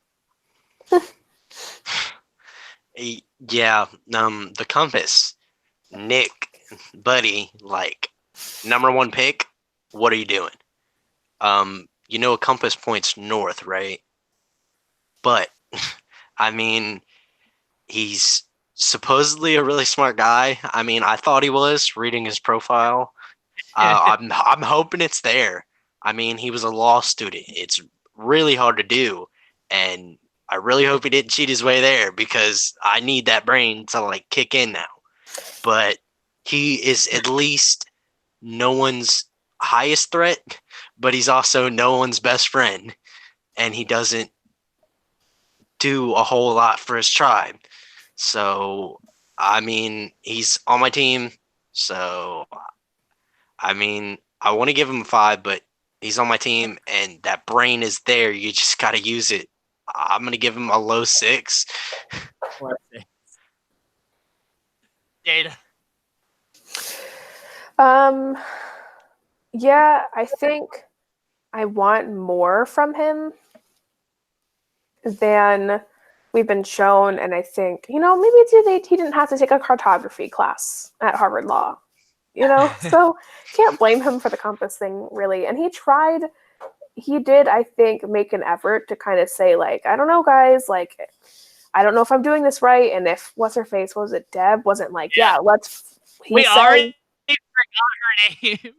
Yeah, the compass. Nick, buddy, like number 1 pick. What are you doing? You know a compass points north, right? But I mean, he's supposedly a really smart guy. I mean, I thought he was reading his profile. I'm hoping it's there. I mean, he was a law student. It's really hard to do, and I really hope he didn't cheat his way there because I need that brain to like kick in now. But he is at least no one's highest threat, but he's also no one's best friend, and he doesn't do a whole lot for his tribe. So, I mean, he's on my team. So, I mean, I want to give him a 5, but he's on my team, and that brain is there. You just got to use it. I'm going to give him a low 6. Jada. Yeah, I think I want more from him than we've been shown, and I think, maybe it's he didn't have to take a cartography class at Harvard Law, so can't blame him for the compass thing, really. And he did, I think, make an effort to kind of say, like, I don't know, guys, like, I don't know if I'm doing this right, and if, what's her face, was it Deb, wasn't like, we already forgot her name.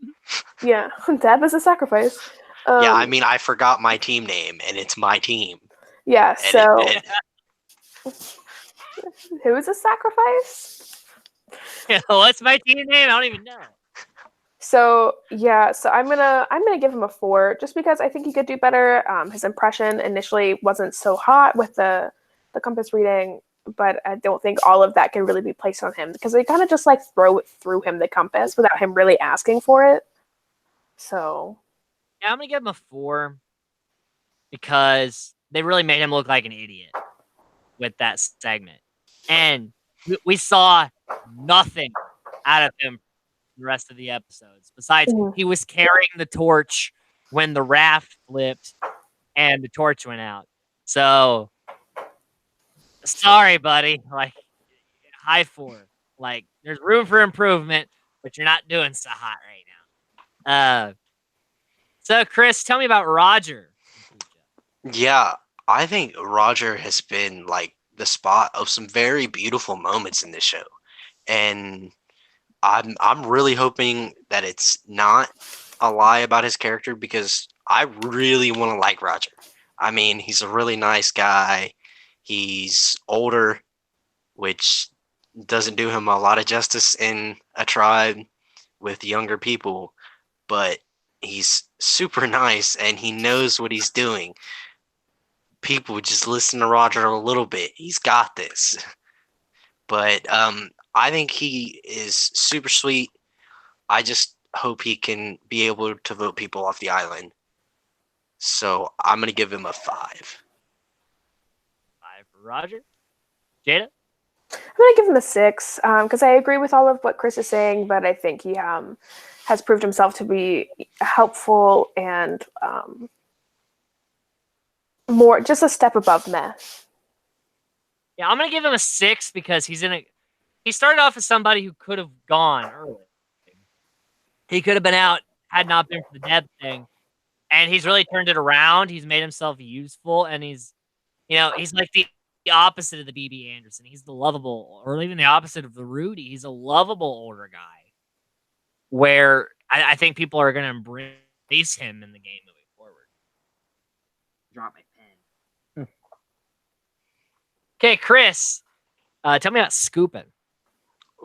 Yeah, Deb is a sacrifice. Yeah, I mean, I forgot my team name, and it's my team. Yeah, so who is a sacrifice? What's my team name? I don't even know. So yeah, so I'm gonna give him a 4 just because I think he could do better. His impression initially wasn't so hot with the compass reading, but I don't think all of that can really be placed on him because they kind of just like throw him the compass without him really asking for it. So yeah, I'm gonna give him a 4 because they really made him look like an idiot with that segment, and we saw nothing out of him the rest of the episodes. Besides, he was carrying the torch when the raft flipped and the torch went out. So, sorry, buddy. Like, high 4. Like, there's room for improvement, but you're not doing so hot right now. So, Chris, tell me about Roger. Yeah, I think Roger has been like the spot of some very beautiful moments in this show, and I'm really hoping that it's not a lie about his character because I really want to like Roger. I mean, he's a really nice guy. He's older, which doesn't do him a lot of justice in a tribe with younger people, but he's super nice and he knows what he's doing. People just listen to Roger a little bit. He's got this. But I think he is super sweet. I just hope he can be able to vote people off the island. So I'm going to give him a 5. 5 for Roger. Jada? I'm gonna give him a 6 because I agree with all of what Chris is saying, but I think he has proved himself to be helpful and more just a step above meh. Yeah, I'm gonna give him a 6 because he started off as somebody who could have gone early. He could have been out had not been for the Deb thing, and he's really turned it around. He's made himself useful, and he's like the opposite of the BB Anderson. He's the lovable, or even the opposite of the Rudy. He's a lovable older guy, where I think people are going to embrace him in the game moving forward. Drop my pen. Okay, Chris, tell me about scooping.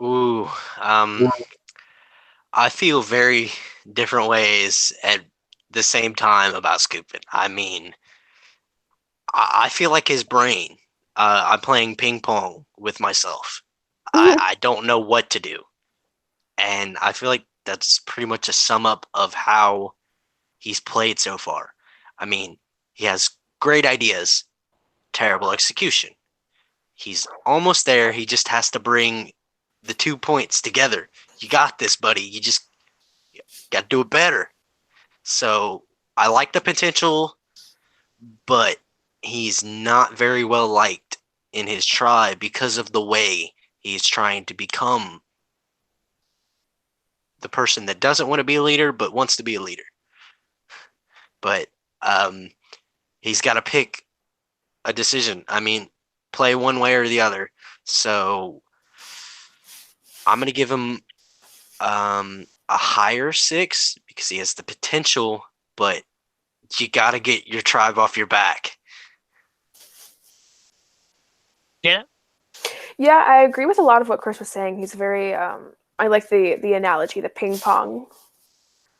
Ooh, I feel very different ways at the same time about Scoopin. I mean, I feel like his brain. I'm playing ping pong with myself. I don't know what to do. And I feel like that's pretty much a sum up of how he's played so far. I mean, he has great ideas, terrible execution. He's almost there. He just has to bring the 2 points together. You got this, buddy. You just got to do it better. So I like the potential, but he's not very well liked in his tribe because of the way he's trying to become the person that doesn't want to be a leader but wants to be a leader. But he's got to pick a decision. I mean, play one way or the other. So I'm gonna give him a higher 6 because he has the potential, but you got to get your tribe off your back. Yeah. Yeah, I agree with a lot of what Chris was saying. He's very I like the analogy, the ping pong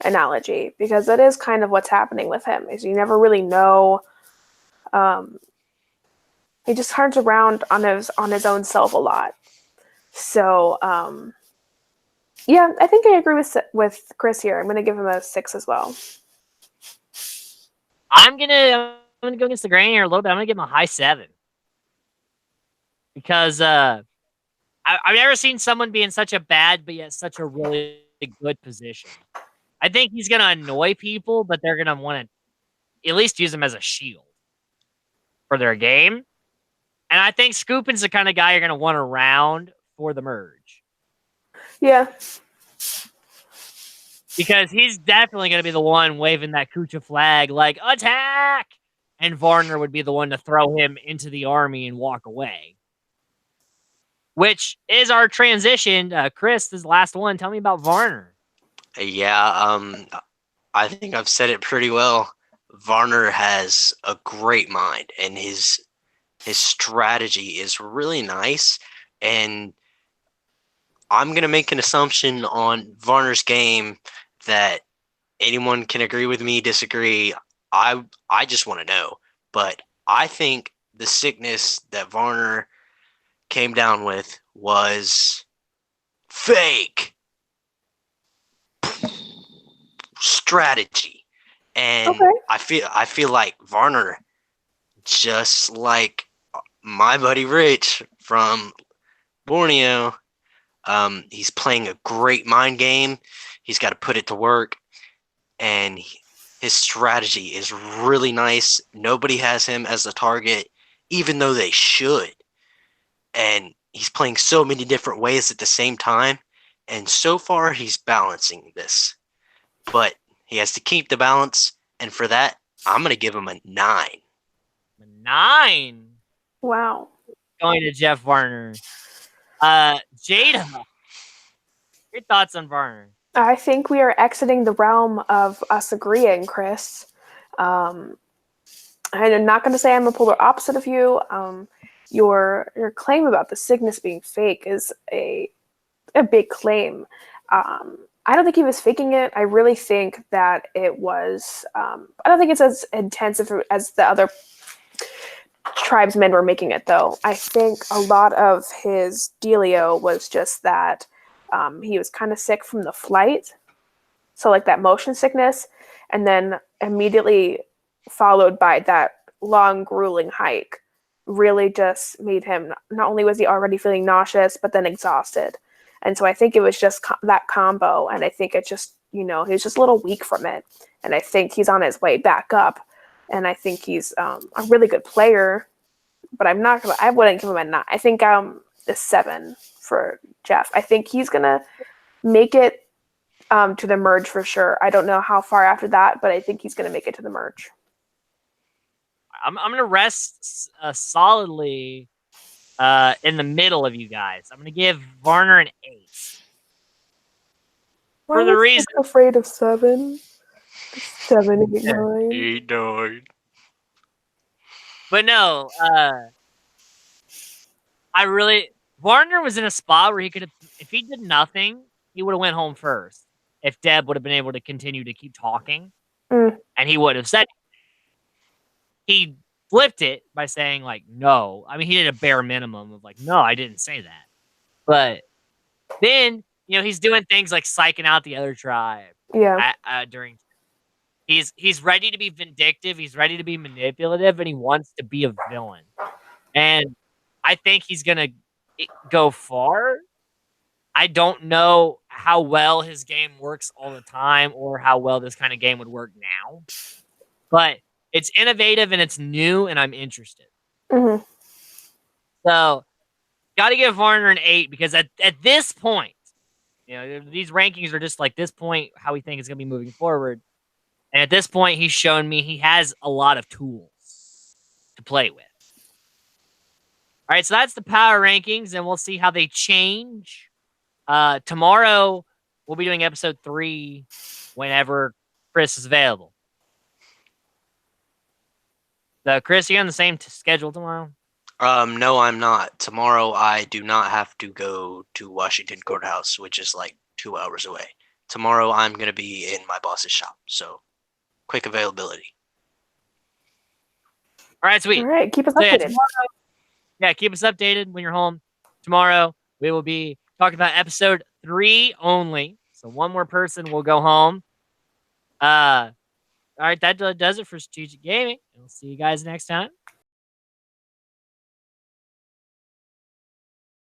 analogy, because that is kind of what's happening with him. Is you never really know. He just turns around on his own self a lot. So yeah, I think I agree with Chris here. I'm gonna give him a 6 as well. I'm gonna go against the grain here a little bit. I'm gonna give him a high 7 because I've never seen someone be in such a bad but yet such a really good position. I think he's gonna annoy people, but they're gonna want to at least use him as a shield for their game. And I think Scoopin's the kind of guy you're gonna want around for the merge. Yeah. Because he's definitely going to be the one waving that Kucha flag like, attack! And Varner would be the one to throw him into the army and walk away. Which is our transition. Chris, this is the last one. Tell me about Varner. Yeah, I think I've said it pretty well. Varner has a great mind, and his strategy is really nice. And I'm gonna make an assumption on Varner's game that anyone can agree with me, disagree. I just want to know, but I think the sickness that Varner came down with was fake strategy, and Okay. I feel like Varner, just like my buddy Rich from Borneo, he's playing a great mind game. He's got to put it to work, and his strategy is really nice. Nobody has him as a target, even though they should. And he's playing so many different ways at the same time. And so far, he's balancing this. But he has to keep the balance. And for that, I'm going to give him a 9. 9. Wow. Going to Jeff Varner. Jada, your thoughts on Varner? I think we are exiting the realm of us agreeing, Chris. I'm not going to say I'm a polar opposite of you. Your claim about the sickness being fake is a big claim. I don't think he was faking it. I really think that it was. I don't think it's as intensive as the other tribesmen were making it, though. I think a lot of his dealio was just that he was kind of sick from the flight, so like that motion sickness, and then immediately followed by that long, grueling hike really just made him, not only was he already feeling nauseous, but then exhausted. And so I think it was just that combo. And I think it just, he was just a little weak from it. And I think he's on his way back up. And I think he's a really good player. But I wouldn't give him a 9. I think a 7 for Jeff. I think he's going to make it to the merge for sure. I don't know how far after that, but I think he's going to make it to the merge. I'm going to rest solidly in the middle of you guys. I'm going to give Varner an 8. For the reason, afraid of 7. 7, 8, 9. 8, 9. But no, Varner was in a spot where he could have, if he did nothing, he would have went home first. If Deb would have been able to continue to keep talking, and he would have said, he flipped it by saying like, no. I mean, he did a bare minimum of like, no, I didn't say that. But then, he's doing things like psyching out the other tribe. Yeah. During, he's ready to be vindictive. He's ready to be manipulative, and he wants to be a villain. And I think he's gonna go far. I don't know how well his game works all the time, or how well this kind of game would work now. But it's innovative and it's new, and I'm interested. Mm-hmm. So, got to give Varner an 8 because at this point, these rankings are just like this point, how we think it's going to be moving forward. And at this point, he's shown me he has a lot of tools to play with. All right, so that's the power rankings, and we'll see how they change. Tomorrow, we'll be doing episode 3 whenever Chris is available. Chris, you on the same schedule tomorrow? No, I'm not. Tomorrow, I do not have to go to Washington Courthouse, which is like 2 hours away. Tomorrow, I'm going to be in my boss's shop, so quick availability. All right, sweet. All right, keep us So, updated. keep us updated when you're home. Tomorrow, we will be talking about episode 3 only. So one more person will go home. All right, that does it for Strategic Gaming. We'll see you guys next time.